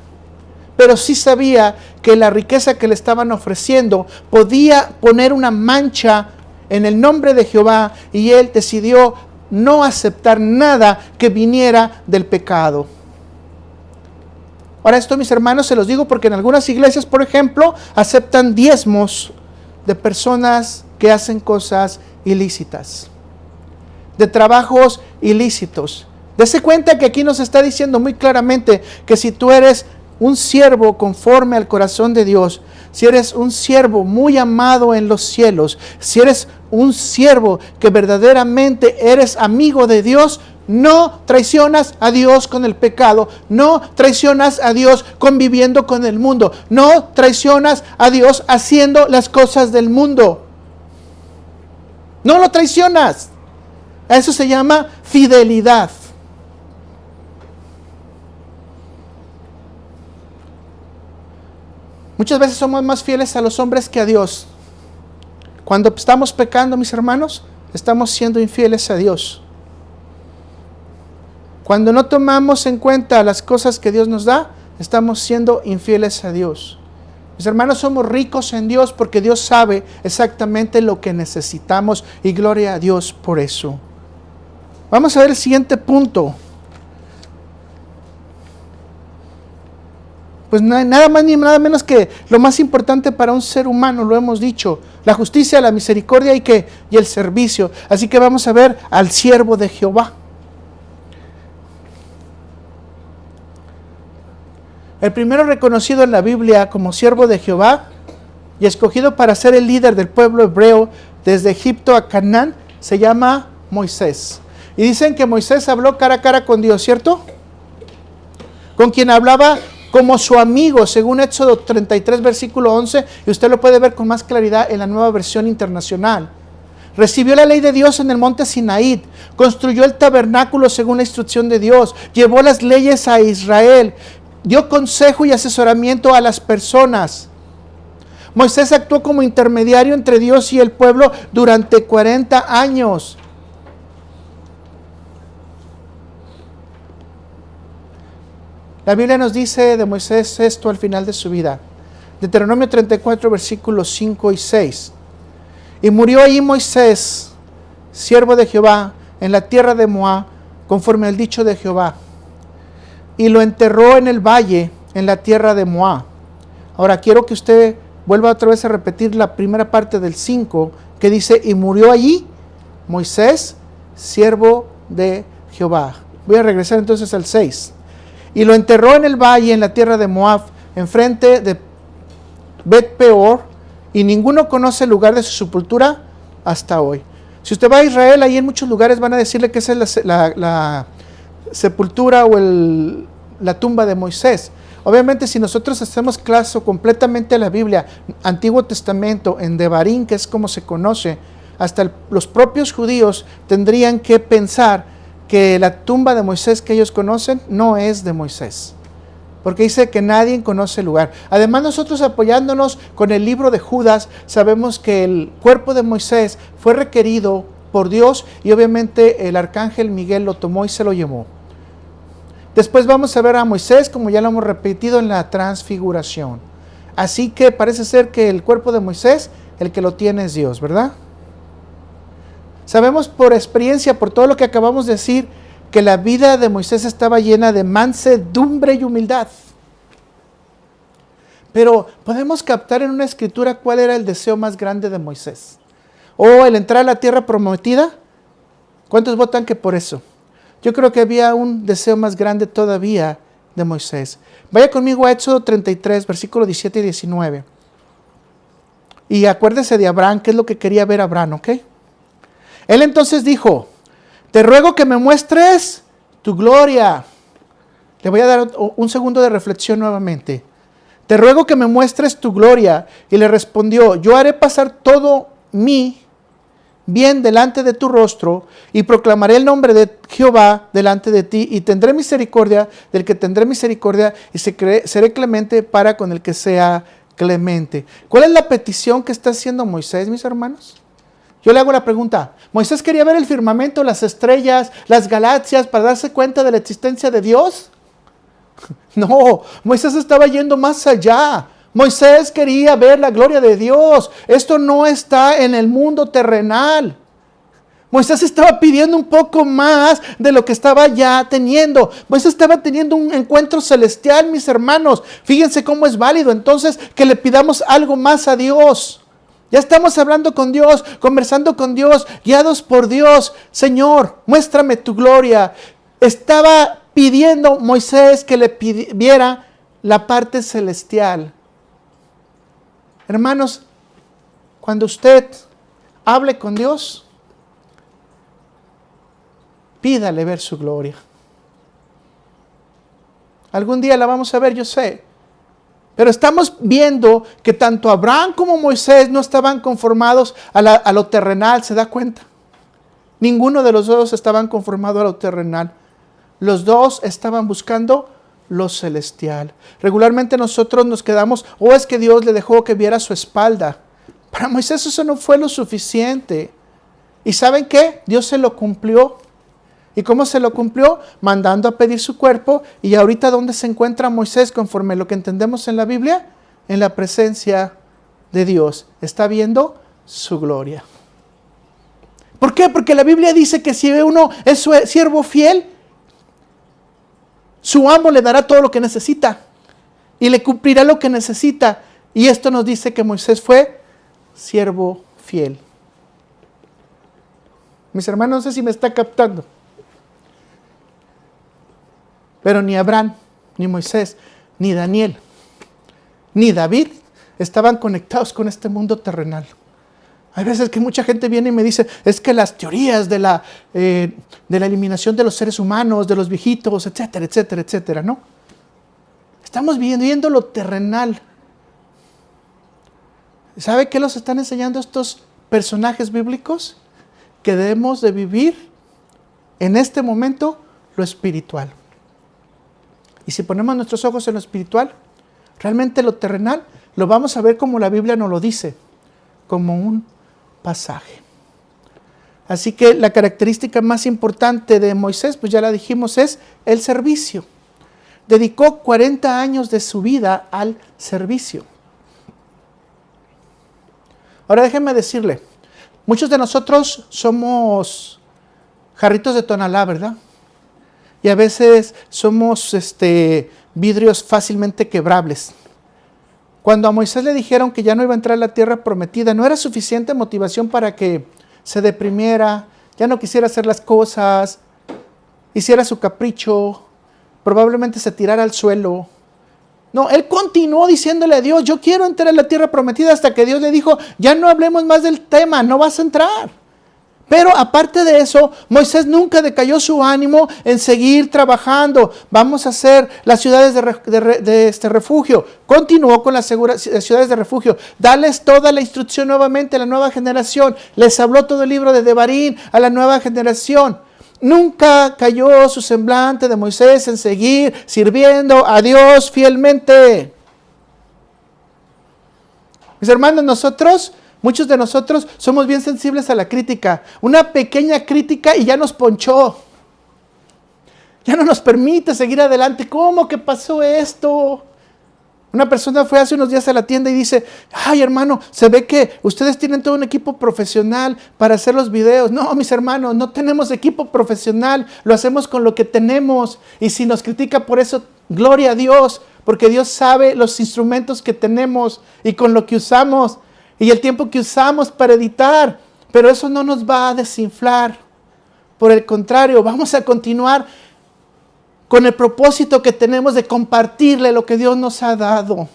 Pero sí sabía que la riqueza que le estaban ofreciendo podía poner una mancha en el nombre de Jehová, y él decidió no aceptar nada que viniera del pecado. Ahora esto, mis hermanos, se los digo porque en algunas iglesias, por ejemplo, aceptan diezmos de personas que hacen cosas ilícitas, de trabajos ilícitos. Dese cuenta que aquí nos está diciendo muy claramente que si tú eres un siervo conforme al corazón de Dios, si eres un siervo muy amado en los cielos, si eres un siervo que verdaderamente eres amigo de Dios, no traicionas a Dios con el pecado, no traicionas a Dios conviviendo con el mundo, no traicionas a Dios haciendo las cosas del mundo. No lo traicionas. Eso se llama fidelidad. Muchas veces somos más fieles a los hombres que a Dios. Cuando estamos pecando, mis hermanos, estamos siendo infieles a Dios. Cuando no tomamos en cuenta las cosas que Dios nos da, estamos siendo infieles a Dios. Mis hermanos, somos ricos en Dios porque Dios sabe exactamente lo que necesitamos y gloria a Dios por eso. Vamos a ver el siguiente punto. Pues no hay nada más ni nada menos que lo más importante para un ser humano, lo hemos dicho, la justicia, la misericordia y el servicio. Así que vamos a ver al siervo de Jehová. El primero reconocido en la Biblia como siervo de Jehová y escogido para ser el líder del pueblo hebreo desde Egipto a Canaán se llama Moisés. Y dicen que Moisés habló cara a cara con Dios, ¿cierto? Con quien hablaba como su amigo, según Éxodo 33, versículo 11, y usted lo puede ver con más claridad en la Nueva Versión Internacional. Recibió la ley de Dios en el monte Sinaí, construyó el tabernáculo según la instrucción de Dios, llevó las leyes a Israel, dio consejo y asesoramiento a las personas. Moisés actuó como intermediario entre Dios y el pueblo durante 40 años. La Biblia nos dice de Moisés esto al final de su vida. Deuteronomio 34, versículos 5 y 6. Y murió ahí Moisés, siervo de Jehová, en la tierra de Moab, conforme al dicho de Jehová. Y lo enterró en el valle, en la tierra de Moab. Ahora quiero que usted vuelva otra vez a repetir la primera parte del 5, que dice, y murió allí Moisés, siervo de Jehová. Voy a regresar entonces al 6. Y lo enterró en el valle, en la tierra de Moab, enfrente de Bet Peor, y ninguno conoce el lugar de su sepultura hasta hoy. Si usted va a Israel, ahí en muchos lugares van a decirle que esa es la sepultura o la tumba de Moisés. Obviamente, si nosotros hacemos caso completamente a la Biblia, Antiguo Testamento, en Devarim, que es como se conoce, hasta los propios judíos tendrían que pensar que la tumba de Moisés que ellos conocen no es de Moisés, porque dice que nadie conoce el lugar. Además, nosotros apoyándonos con el libro de Judas, sabemos que el cuerpo de Moisés fue requerido por Dios y obviamente el arcángel Miguel lo tomó y se lo llevó. Después vamos a ver a Moisés, como ya lo hemos repetido, en la transfiguración. Así que parece ser que el cuerpo de Moisés, el que lo tiene es Dios, ¿verdad? Sabemos por experiencia, por todo lo que acabamos de decir, que la vida de Moisés estaba llena de mansedumbre y humildad. Pero podemos captar en una escritura cuál era el deseo más grande de Moisés. ¿O el entrar a la tierra prometida? ¿Cuántos votan que por eso? Yo creo que había un deseo más grande todavía de Moisés. Vaya conmigo a Éxodo 33, versículos 17 y 19. Y acuérdese de Abraham, qué es lo que quería ver Abraham, ¿ok? Él entonces dijo, te ruego que me muestres tu gloria. Le voy a dar un segundo de reflexión nuevamente. Te ruego que me muestres tu gloria. Y le respondió, yo haré pasar todo mi bien delante de tu rostro y proclamaré el nombre de Jehová delante de ti y tendré misericordia del que tendré misericordia y seré clemente para con el que sea clemente. ¿Cuál es la petición que está haciendo Moisés, mis hermanos? Yo le hago la pregunta, ¿Moisés quería ver el firmamento, las estrellas, las galaxias para darse cuenta de la existencia de Dios? No, Moisés estaba yendo más allá. Moisés quería ver la gloria de Dios. Esto no está en el mundo terrenal. Moisés estaba pidiendo un poco más de lo que estaba ya teniendo. Moisés estaba teniendo un encuentro celestial, mis hermanos. Fíjense cómo es válido entonces que le pidamos algo más a Dios. Ya estamos hablando con Dios, conversando con Dios, guiados por Dios. Señor, muéstrame tu gloria. Estaba pidiendo Moisés que le pidiera la parte celestial. Hermanos, cuando usted hable con Dios, pídale ver su gloria. Algún día la vamos a ver, yo sé. Pero estamos viendo que tanto Abraham como Moisés no estaban conformados a lo terrenal, ¿se da cuenta? Ninguno de los dos estaban conformados a lo terrenal. Los dos estaban buscando lo celestial. Regularmente nosotros nos quedamos, es que Dios le dejó que viera su espalda. Para Moisés eso no fue lo suficiente. ¿Y saben qué? Dios se lo cumplió. ¿Y cómo se lo cumplió? Mandando a pedir su cuerpo. ¿Y ahorita dónde se encuentra Moisés conforme a lo que entendemos en la Biblia? En la presencia de Dios. Está viendo su gloria. ¿Por qué? Porque la Biblia dice que si uno es su siervo fiel, su amo le dará todo lo que necesita y le cumplirá lo que necesita. Y esto nos dice que Moisés fue siervo fiel. Mis hermanos, no sé si me está captando. Pero ni Abraham, ni Moisés, ni Daniel, ni David estaban conectados con este mundo terrenal. Hay veces que mucha gente viene y me dice, es que las teorías de la eliminación de los seres humanos, de los viejitos, etcétera, etcétera, etcétera, ¿no? Estamos viendo lo terrenal. ¿Sabe qué nos están enseñando estos personajes bíblicos? Que debemos de vivir en este momento lo espiritual. Y si ponemos nuestros ojos en lo espiritual, realmente lo terrenal lo vamos a ver como la Biblia nos lo dice, como un pasaje. Así que la característica más importante de Moisés, pues ya la dijimos, es el servicio. Dedicó 40 años de su vida al servicio. Ahora déjenme decirle, muchos de nosotros somos jarritos de Tonalá, ¿verdad? Y a veces somos vidrios fácilmente quebrables. Cuando a Moisés le dijeron que ya no iba a entrar a la tierra prometida, no era suficiente motivación para que se deprimiera, ya no quisiera hacer las cosas, hiciera su capricho, probablemente se tirara al suelo. No, él continuó diciéndole a Dios, yo quiero entrar a la tierra prometida, hasta que Dios le dijo, ya no hablemos más del tema, no vas a entrar. Pero aparte de eso, Moisés nunca decayó su ánimo en seguir trabajando. Vamos a hacer las ciudades de refugio. Continuó con las ciudades de refugio. Darles toda la instrucción nuevamente a la nueva generación. Les habló todo el libro de Devarim a la nueva generación. Nunca cayó su semblante de Moisés en seguir sirviendo a Dios fielmente. Mis hermanos, muchos de nosotros somos bien sensibles a la crítica. Una pequeña crítica y ya nos ponchó. Ya no nos permite seguir adelante. ¿Cómo que pasó esto? Una persona fue hace unos días a la tienda y dice, ay hermano, se ve que ustedes tienen todo un equipo profesional para hacer los videos. No, mis hermanos, no tenemos equipo profesional. Lo hacemos con lo que tenemos. Y si nos critica por eso, gloria a Dios. Porque Dios sabe los instrumentos que tenemos y con lo que usamos. Y el tiempo que usamos para editar. Pero eso no nos va a desinflar. Por el contrario, vamos a continuar con el propósito que tenemos de compartirle lo que Dios nos ha dado.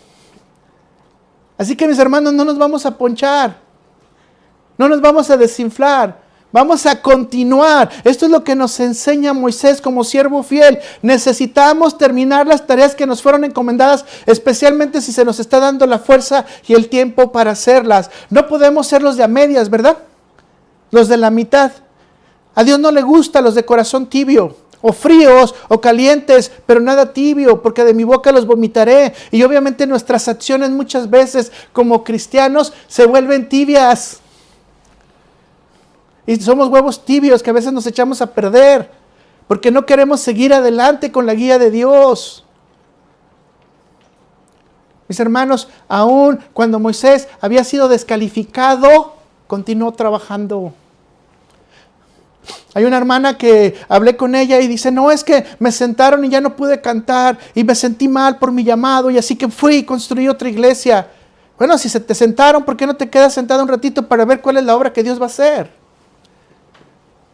Así que mis hermanos, no nos vamos a ponchar. No nos vamos a desinflar. Vamos a continuar. Esto es lo que nos enseña Moisés como siervo fiel. Necesitamos terminar las tareas que nos fueron encomendadas, especialmente si se nos está dando la fuerza y el tiempo para hacerlas. No podemos ser los de a medias, ¿verdad? Los de la mitad. A Dios no le gusta los de corazón tibio, o fríos, o calientes, pero nada tibio, porque de mi boca los vomitaré. Y obviamente nuestras acciones muchas veces como cristianos se vuelven tibias. Y somos huevos tibios que a veces nos echamos a perder, porque no queremos seguir adelante con la guía de Dios. Mis hermanos, aún cuando Moisés había sido descalificado, continuó trabajando. Hay una hermana que hablé con ella y dice, no, es que me sentaron y ya no pude cantar y me sentí mal por mi llamado y así que fui y construí otra iglesia. Bueno, si se te sentaron, ¿por qué no te quedas sentado un ratito para ver cuál es la obra que Dios va a hacer?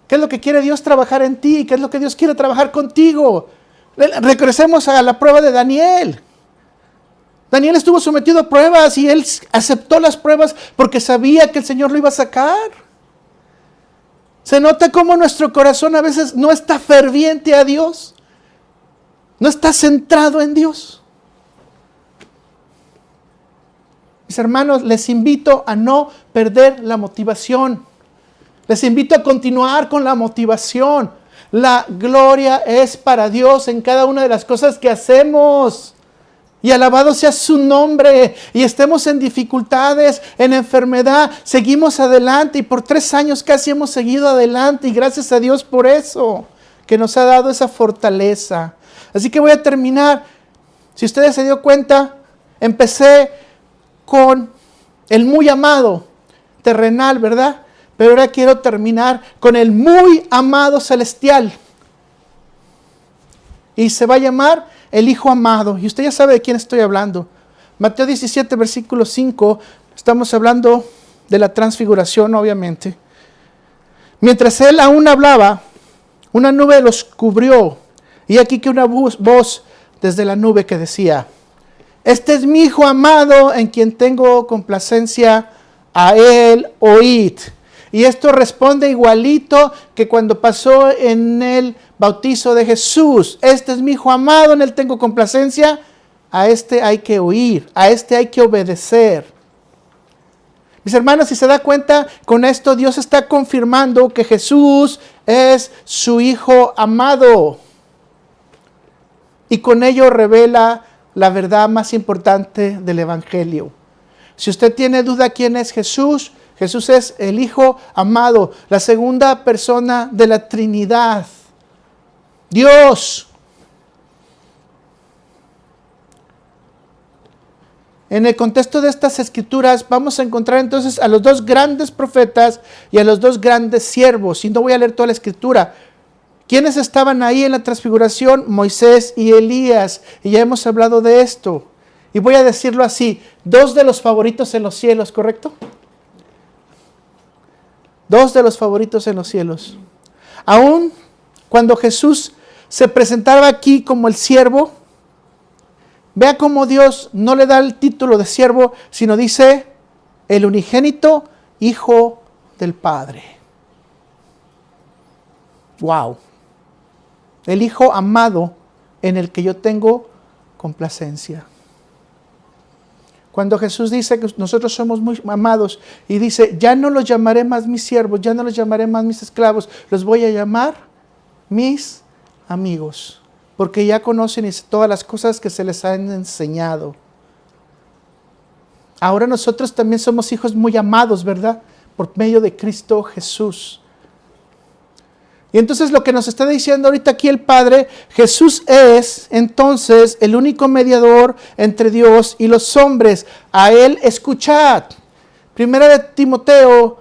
¿Qué es lo que quiere Dios trabajar en ti? ¿Qué es lo que Dios quiere trabajar contigo? Regresemos a la prueba de Daniel. Daniel estuvo sometido a pruebas y él aceptó las pruebas porque sabía que el Señor lo iba a sacar. Se nota cómo nuestro corazón a veces no está ferviente a Dios, no está centrado en Dios. Mis hermanos, les invito a no perder la motivación. Les invito a continuar con la motivación. La gloria es para Dios en cada una de las cosas que hacemos. Y alabado sea su nombre. Y estemos en dificultades, en enfermedad. Seguimos adelante. Y por 3 años casi hemos seguido adelante. Y gracias a Dios por eso. Que nos ha dado esa fortaleza. Así que voy a terminar. Si ustedes se dio cuenta, empecé con el muy amado terrenal, ¿verdad? Pero ahora quiero terminar con el muy amado celestial. Y se va a llamar el Hijo amado. Y usted ya sabe de quién estoy hablando. Mateo 17, versículo 5. Estamos hablando de la transfiguración, obviamente. Mientras él aún hablaba, una nube los cubrió. Y aquí que una voz desde la nube que decía: este es mi Hijo amado en quien tengo complacencia, a él oíd. Y esto responde igualito que cuando pasó en el bautizo de Jesús. Este es mi Hijo amado, en él tengo complacencia. A este hay que oír, a este hay que obedecer. Mis hermanos, si se da cuenta, con esto Dios está confirmando que Jesús es su Hijo amado. Y con ello revela la verdad más importante del Evangelio. Si usted tiene duda quién es Jesús, Jesús es el Hijo amado, la segunda persona de la Trinidad. Dios. En el contexto de estas escrituras vamos a encontrar entonces a los 2 grandes profetas y a los 2 grandes siervos. Y no voy a leer toda la escritura. ¿Quiénes estaban ahí en la transfiguración? Moisés y Elías. Y ya hemos hablado de esto. Y voy a decirlo así, 2 de los favoritos en los cielos, ¿correcto? 2 de los favoritos en los cielos. Aún cuando Jesús se presentaba aquí como el siervo, vea cómo Dios no le da el título de siervo, sino dice el unigénito Hijo del Padre. ¡Wow! El Hijo amado en el que yo tengo complacencia. Cuando Jesús dice que nosotros somos muy amados y dice, ya no los llamaré más mis siervos, ya no los llamaré más mis esclavos, los voy a llamar mis amigos, porque ya conocen todas las cosas que se les han enseñado. Ahora nosotros también somos hijos muy amados, ¿verdad? Por medio de Cristo Jesús. Y entonces lo que nos está diciendo ahorita aquí el Padre, Jesús es entonces el único mediador entre Dios y los hombres. A Él escuchad. Primera de Timoteo,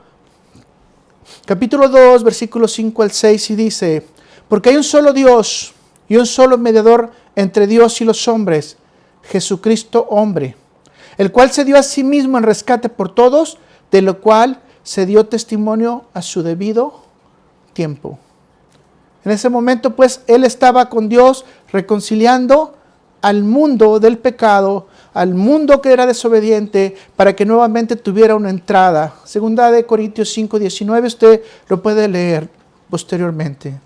capítulo 2, versículos 5 al 6, y dice: porque hay un solo Dios y un solo mediador entre Dios y los hombres, Jesucristo hombre, el cual se dio a sí mismo en rescate por todos, de lo cual se dio testimonio a su debido tiempo. En ese momento, pues, Él estaba con Dios reconciliando al mundo del pecado, al mundo que era desobediente, para que nuevamente tuviera una entrada. Segunda de Corintios 5:19, usted lo puede leer posteriormente.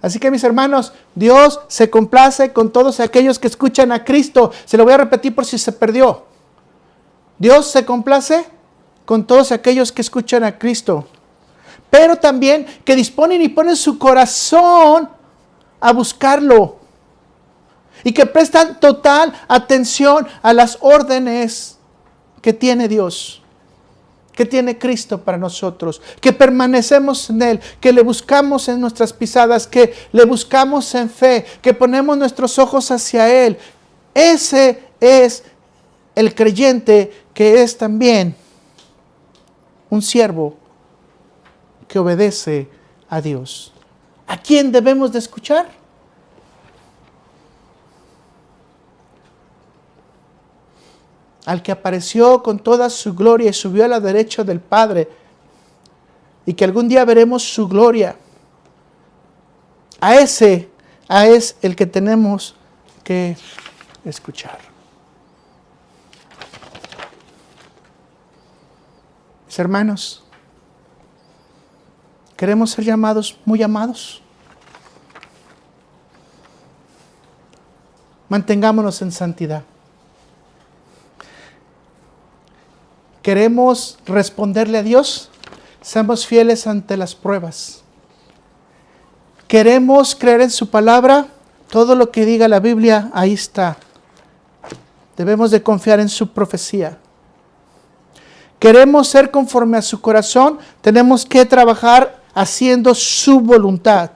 Así que, mis hermanos, Dios se complace con todos aquellos que escuchan a Cristo. Se lo voy a repetir por si se perdió. Dios se complace con todos aquellos que escuchan a Cristo, pero también que disponen y ponen su corazón a buscarlo y que prestan total atención a las órdenes que tiene Dios, que tiene Cristo para nosotros, que permanecemos en Él, que le buscamos en nuestras pisadas, que le buscamos en fe, que ponemos nuestros ojos hacia Él. Ese es el creyente que es también un siervo que obedece a Dios. ¿A quién debemos de escuchar? Al que apareció con toda su gloria y subió a la derecha del Padre, y que algún día veremos su gloria. A ese es el que tenemos que escuchar. Mis hermanos, queremos ser llamados muy amados. Mantengámonos en santidad. Queremos responderle a Dios. Seamos fieles ante las pruebas. Queremos creer en su palabra. Todo lo que diga la Biblia, ahí está. Debemos de confiar en su profecía. Queremos ser conforme a su corazón. Tenemos que trabajar haciendo su voluntad.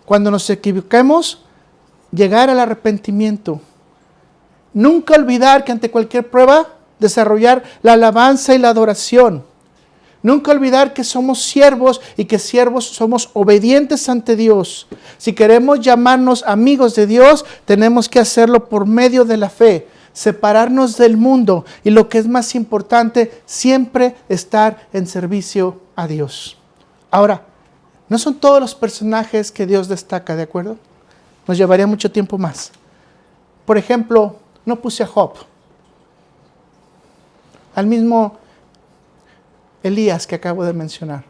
Cuando nos equivoquemos, llegar al arrepentimiento. Nunca olvidar que ante cualquier prueba, desarrollar la alabanza y la adoración. Nunca olvidar que somos siervos y que siervos somos obedientes ante Dios. Si queremos llamarnos amigos de Dios, tenemos que hacerlo por medio de la fe. Separarnos del mundo y, lo que es más importante, siempre estar en servicio a Dios. Ahora, no son todos los personajes que Dios destaca, ¿de acuerdo? Nos llevaría mucho tiempo más. Por ejemplo, no puse a Job. Al mismo Elías que acabo de mencionar.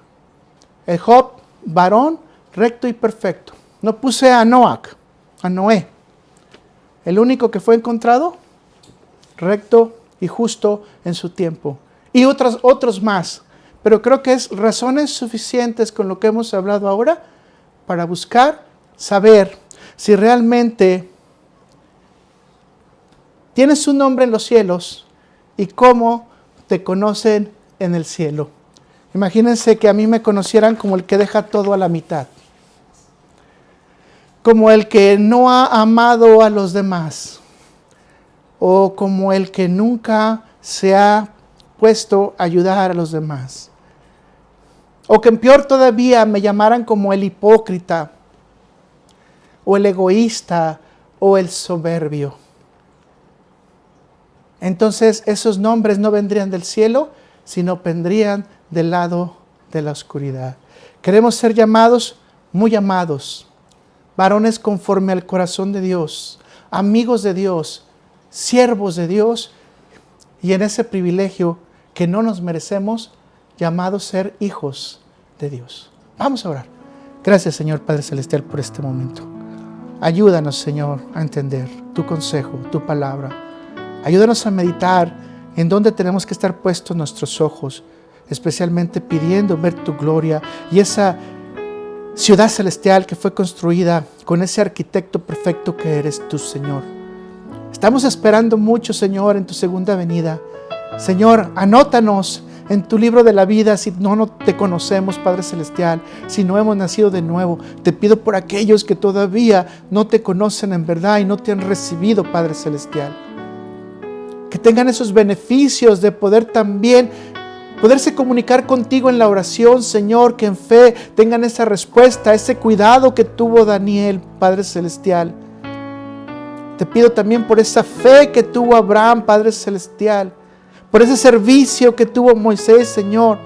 El Job, varón, recto y perfecto. No puse a Noé. El único que fue encontrado, recto y justo en su tiempo. Y otros más. Pero creo que es razones suficientes con lo que hemos hablado ahora para buscar, saber si realmente tienes un nombre en los cielos y cómo te conocen en el cielo. Imagínense que a mí me conocieran como el que deja todo a la mitad. Como el que no ha amado a los demás. O como el que nunca se ha puesto a ayudar a los demás. O que peor todavía me llamaran como el hipócrita, o el egoísta, o el soberbio. Entonces esos nombres no vendrían del cielo, sino vendrían del lado de la oscuridad. Queremos ser llamados muy amados, varones conforme al corazón de Dios, amigos de Dios, siervos de Dios, y en ese privilegio que no nos merecemos, llamados ser hijos de Dios. Vamos a orar. Gracias, Señor Padre Celestial, por este momento. Ayúdanos, Señor, a entender tu consejo, tu palabra. Ayúdanos a meditar en dónde tenemos que estar puestos nuestros ojos, especialmente pidiendo ver tu gloria y esa ciudad celestial que fue construida con ese arquitecto perfecto que eres tú, Señor. Estamos esperando mucho, Señor, en tu segunda venida. Señor, anótanos en tu libro de la vida si no te conocemos, Padre Celestial, si no hemos nacido de nuevo. Te pido por aquellos que todavía no te conocen en verdad y no te han recibido, Padre Celestial. Que tengan esos beneficios de poderse comunicar contigo en la oración, Señor, que en fe tengan esa respuesta, ese cuidado que tuvo Daniel, Padre Celestial. Te pido también por esa fe que tuvo Abraham, Padre Celestial, por ese servicio que tuvo Moisés, Señor,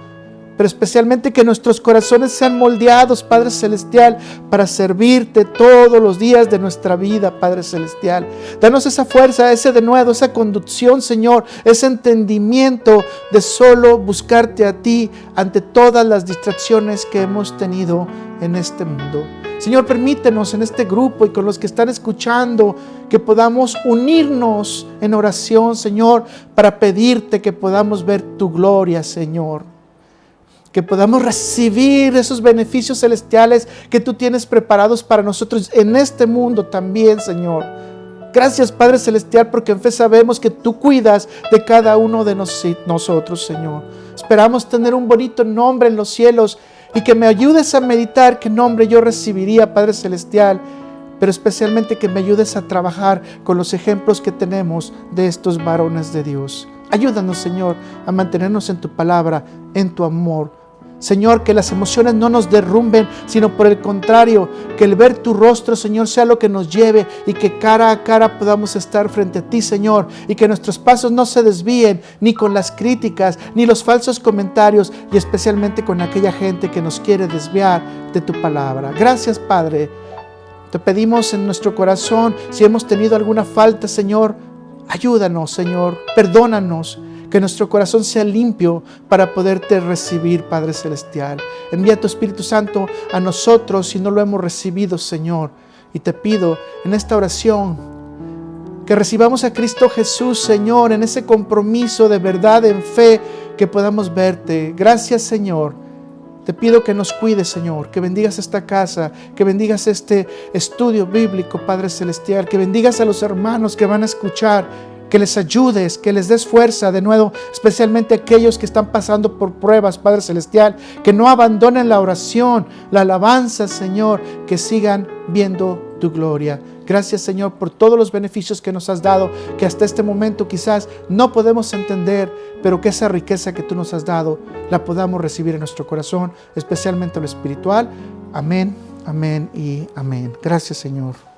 pero especialmente que nuestros corazones sean moldeados, Padre Celestial, para servirte todos los días de nuestra vida, Padre Celestial. Danos esa fuerza, ese denuedo, esa conducción, Señor, ese entendimiento de solo buscarte a ti ante todas las distracciones que hemos tenido en este mundo. Señor, permítenos en este grupo y con los que están escuchando que podamos unirnos en oración, Señor, para pedirte que podamos ver tu gloria, Señor. Que podamos recibir esos beneficios celestiales que tú tienes preparados para nosotros en este mundo también, Señor. Gracias, Padre Celestial, porque en fe sabemos que tú cuidas de cada uno de nosotros, Señor. Esperamos tener un bonito nombre en los cielos y que me ayudes a meditar qué nombre yo recibiría, Padre Celestial, pero especialmente que me ayudes a trabajar con los ejemplos que tenemos de estos varones de Dios. Ayúdanos, Señor, a mantenernos en tu palabra, en tu amor. Señor, que las emociones no nos derrumben, sino por el contrario, que el ver tu rostro, Señor, sea lo que nos lleve y que cara a cara podamos estar frente a ti, Señor, y que nuestros pasos no se desvíen ni con las críticas, ni los falsos comentarios, y especialmente con aquella gente que nos quiere desviar de tu palabra. Gracias, Padre. Te pedimos en nuestro corazón, si hemos tenido alguna falta, Señor, ayúdanos, Señor, perdónanos. que nuestro corazón sea limpio para poderte recibir, Padre Celestial. Envía tu Espíritu Santo a nosotros si no lo hemos recibido, Señor. Y te pido en esta oración que recibamos a Cristo Jesús, Señor, en ese compromiso de verdad, en fe, que podamos verte. Gracias, Señor. Te pido que nos cuides, Señor, que bendigas esta casa, que bendigas este estudio bíblico, Padre Celestial, que bendigas a los hermanos que van a escuchar, que les ayudes, que les des fuerza de nuevo, especialmente aquellos que están pasando por pruebas, Padre Celestial, que no abandonen la oración, la alabanza, Señor, que sigan viendo tu gloria. Gracias, Señor, por todos los beneficios que nos has dado, que hasta este momento quizás no podemos entender, pero que esa riqueza que tú nos has dado la podamos recibir en nuestro corazón, especialmente lo espiritual. Amén, amén y amén. Gracias, Señor.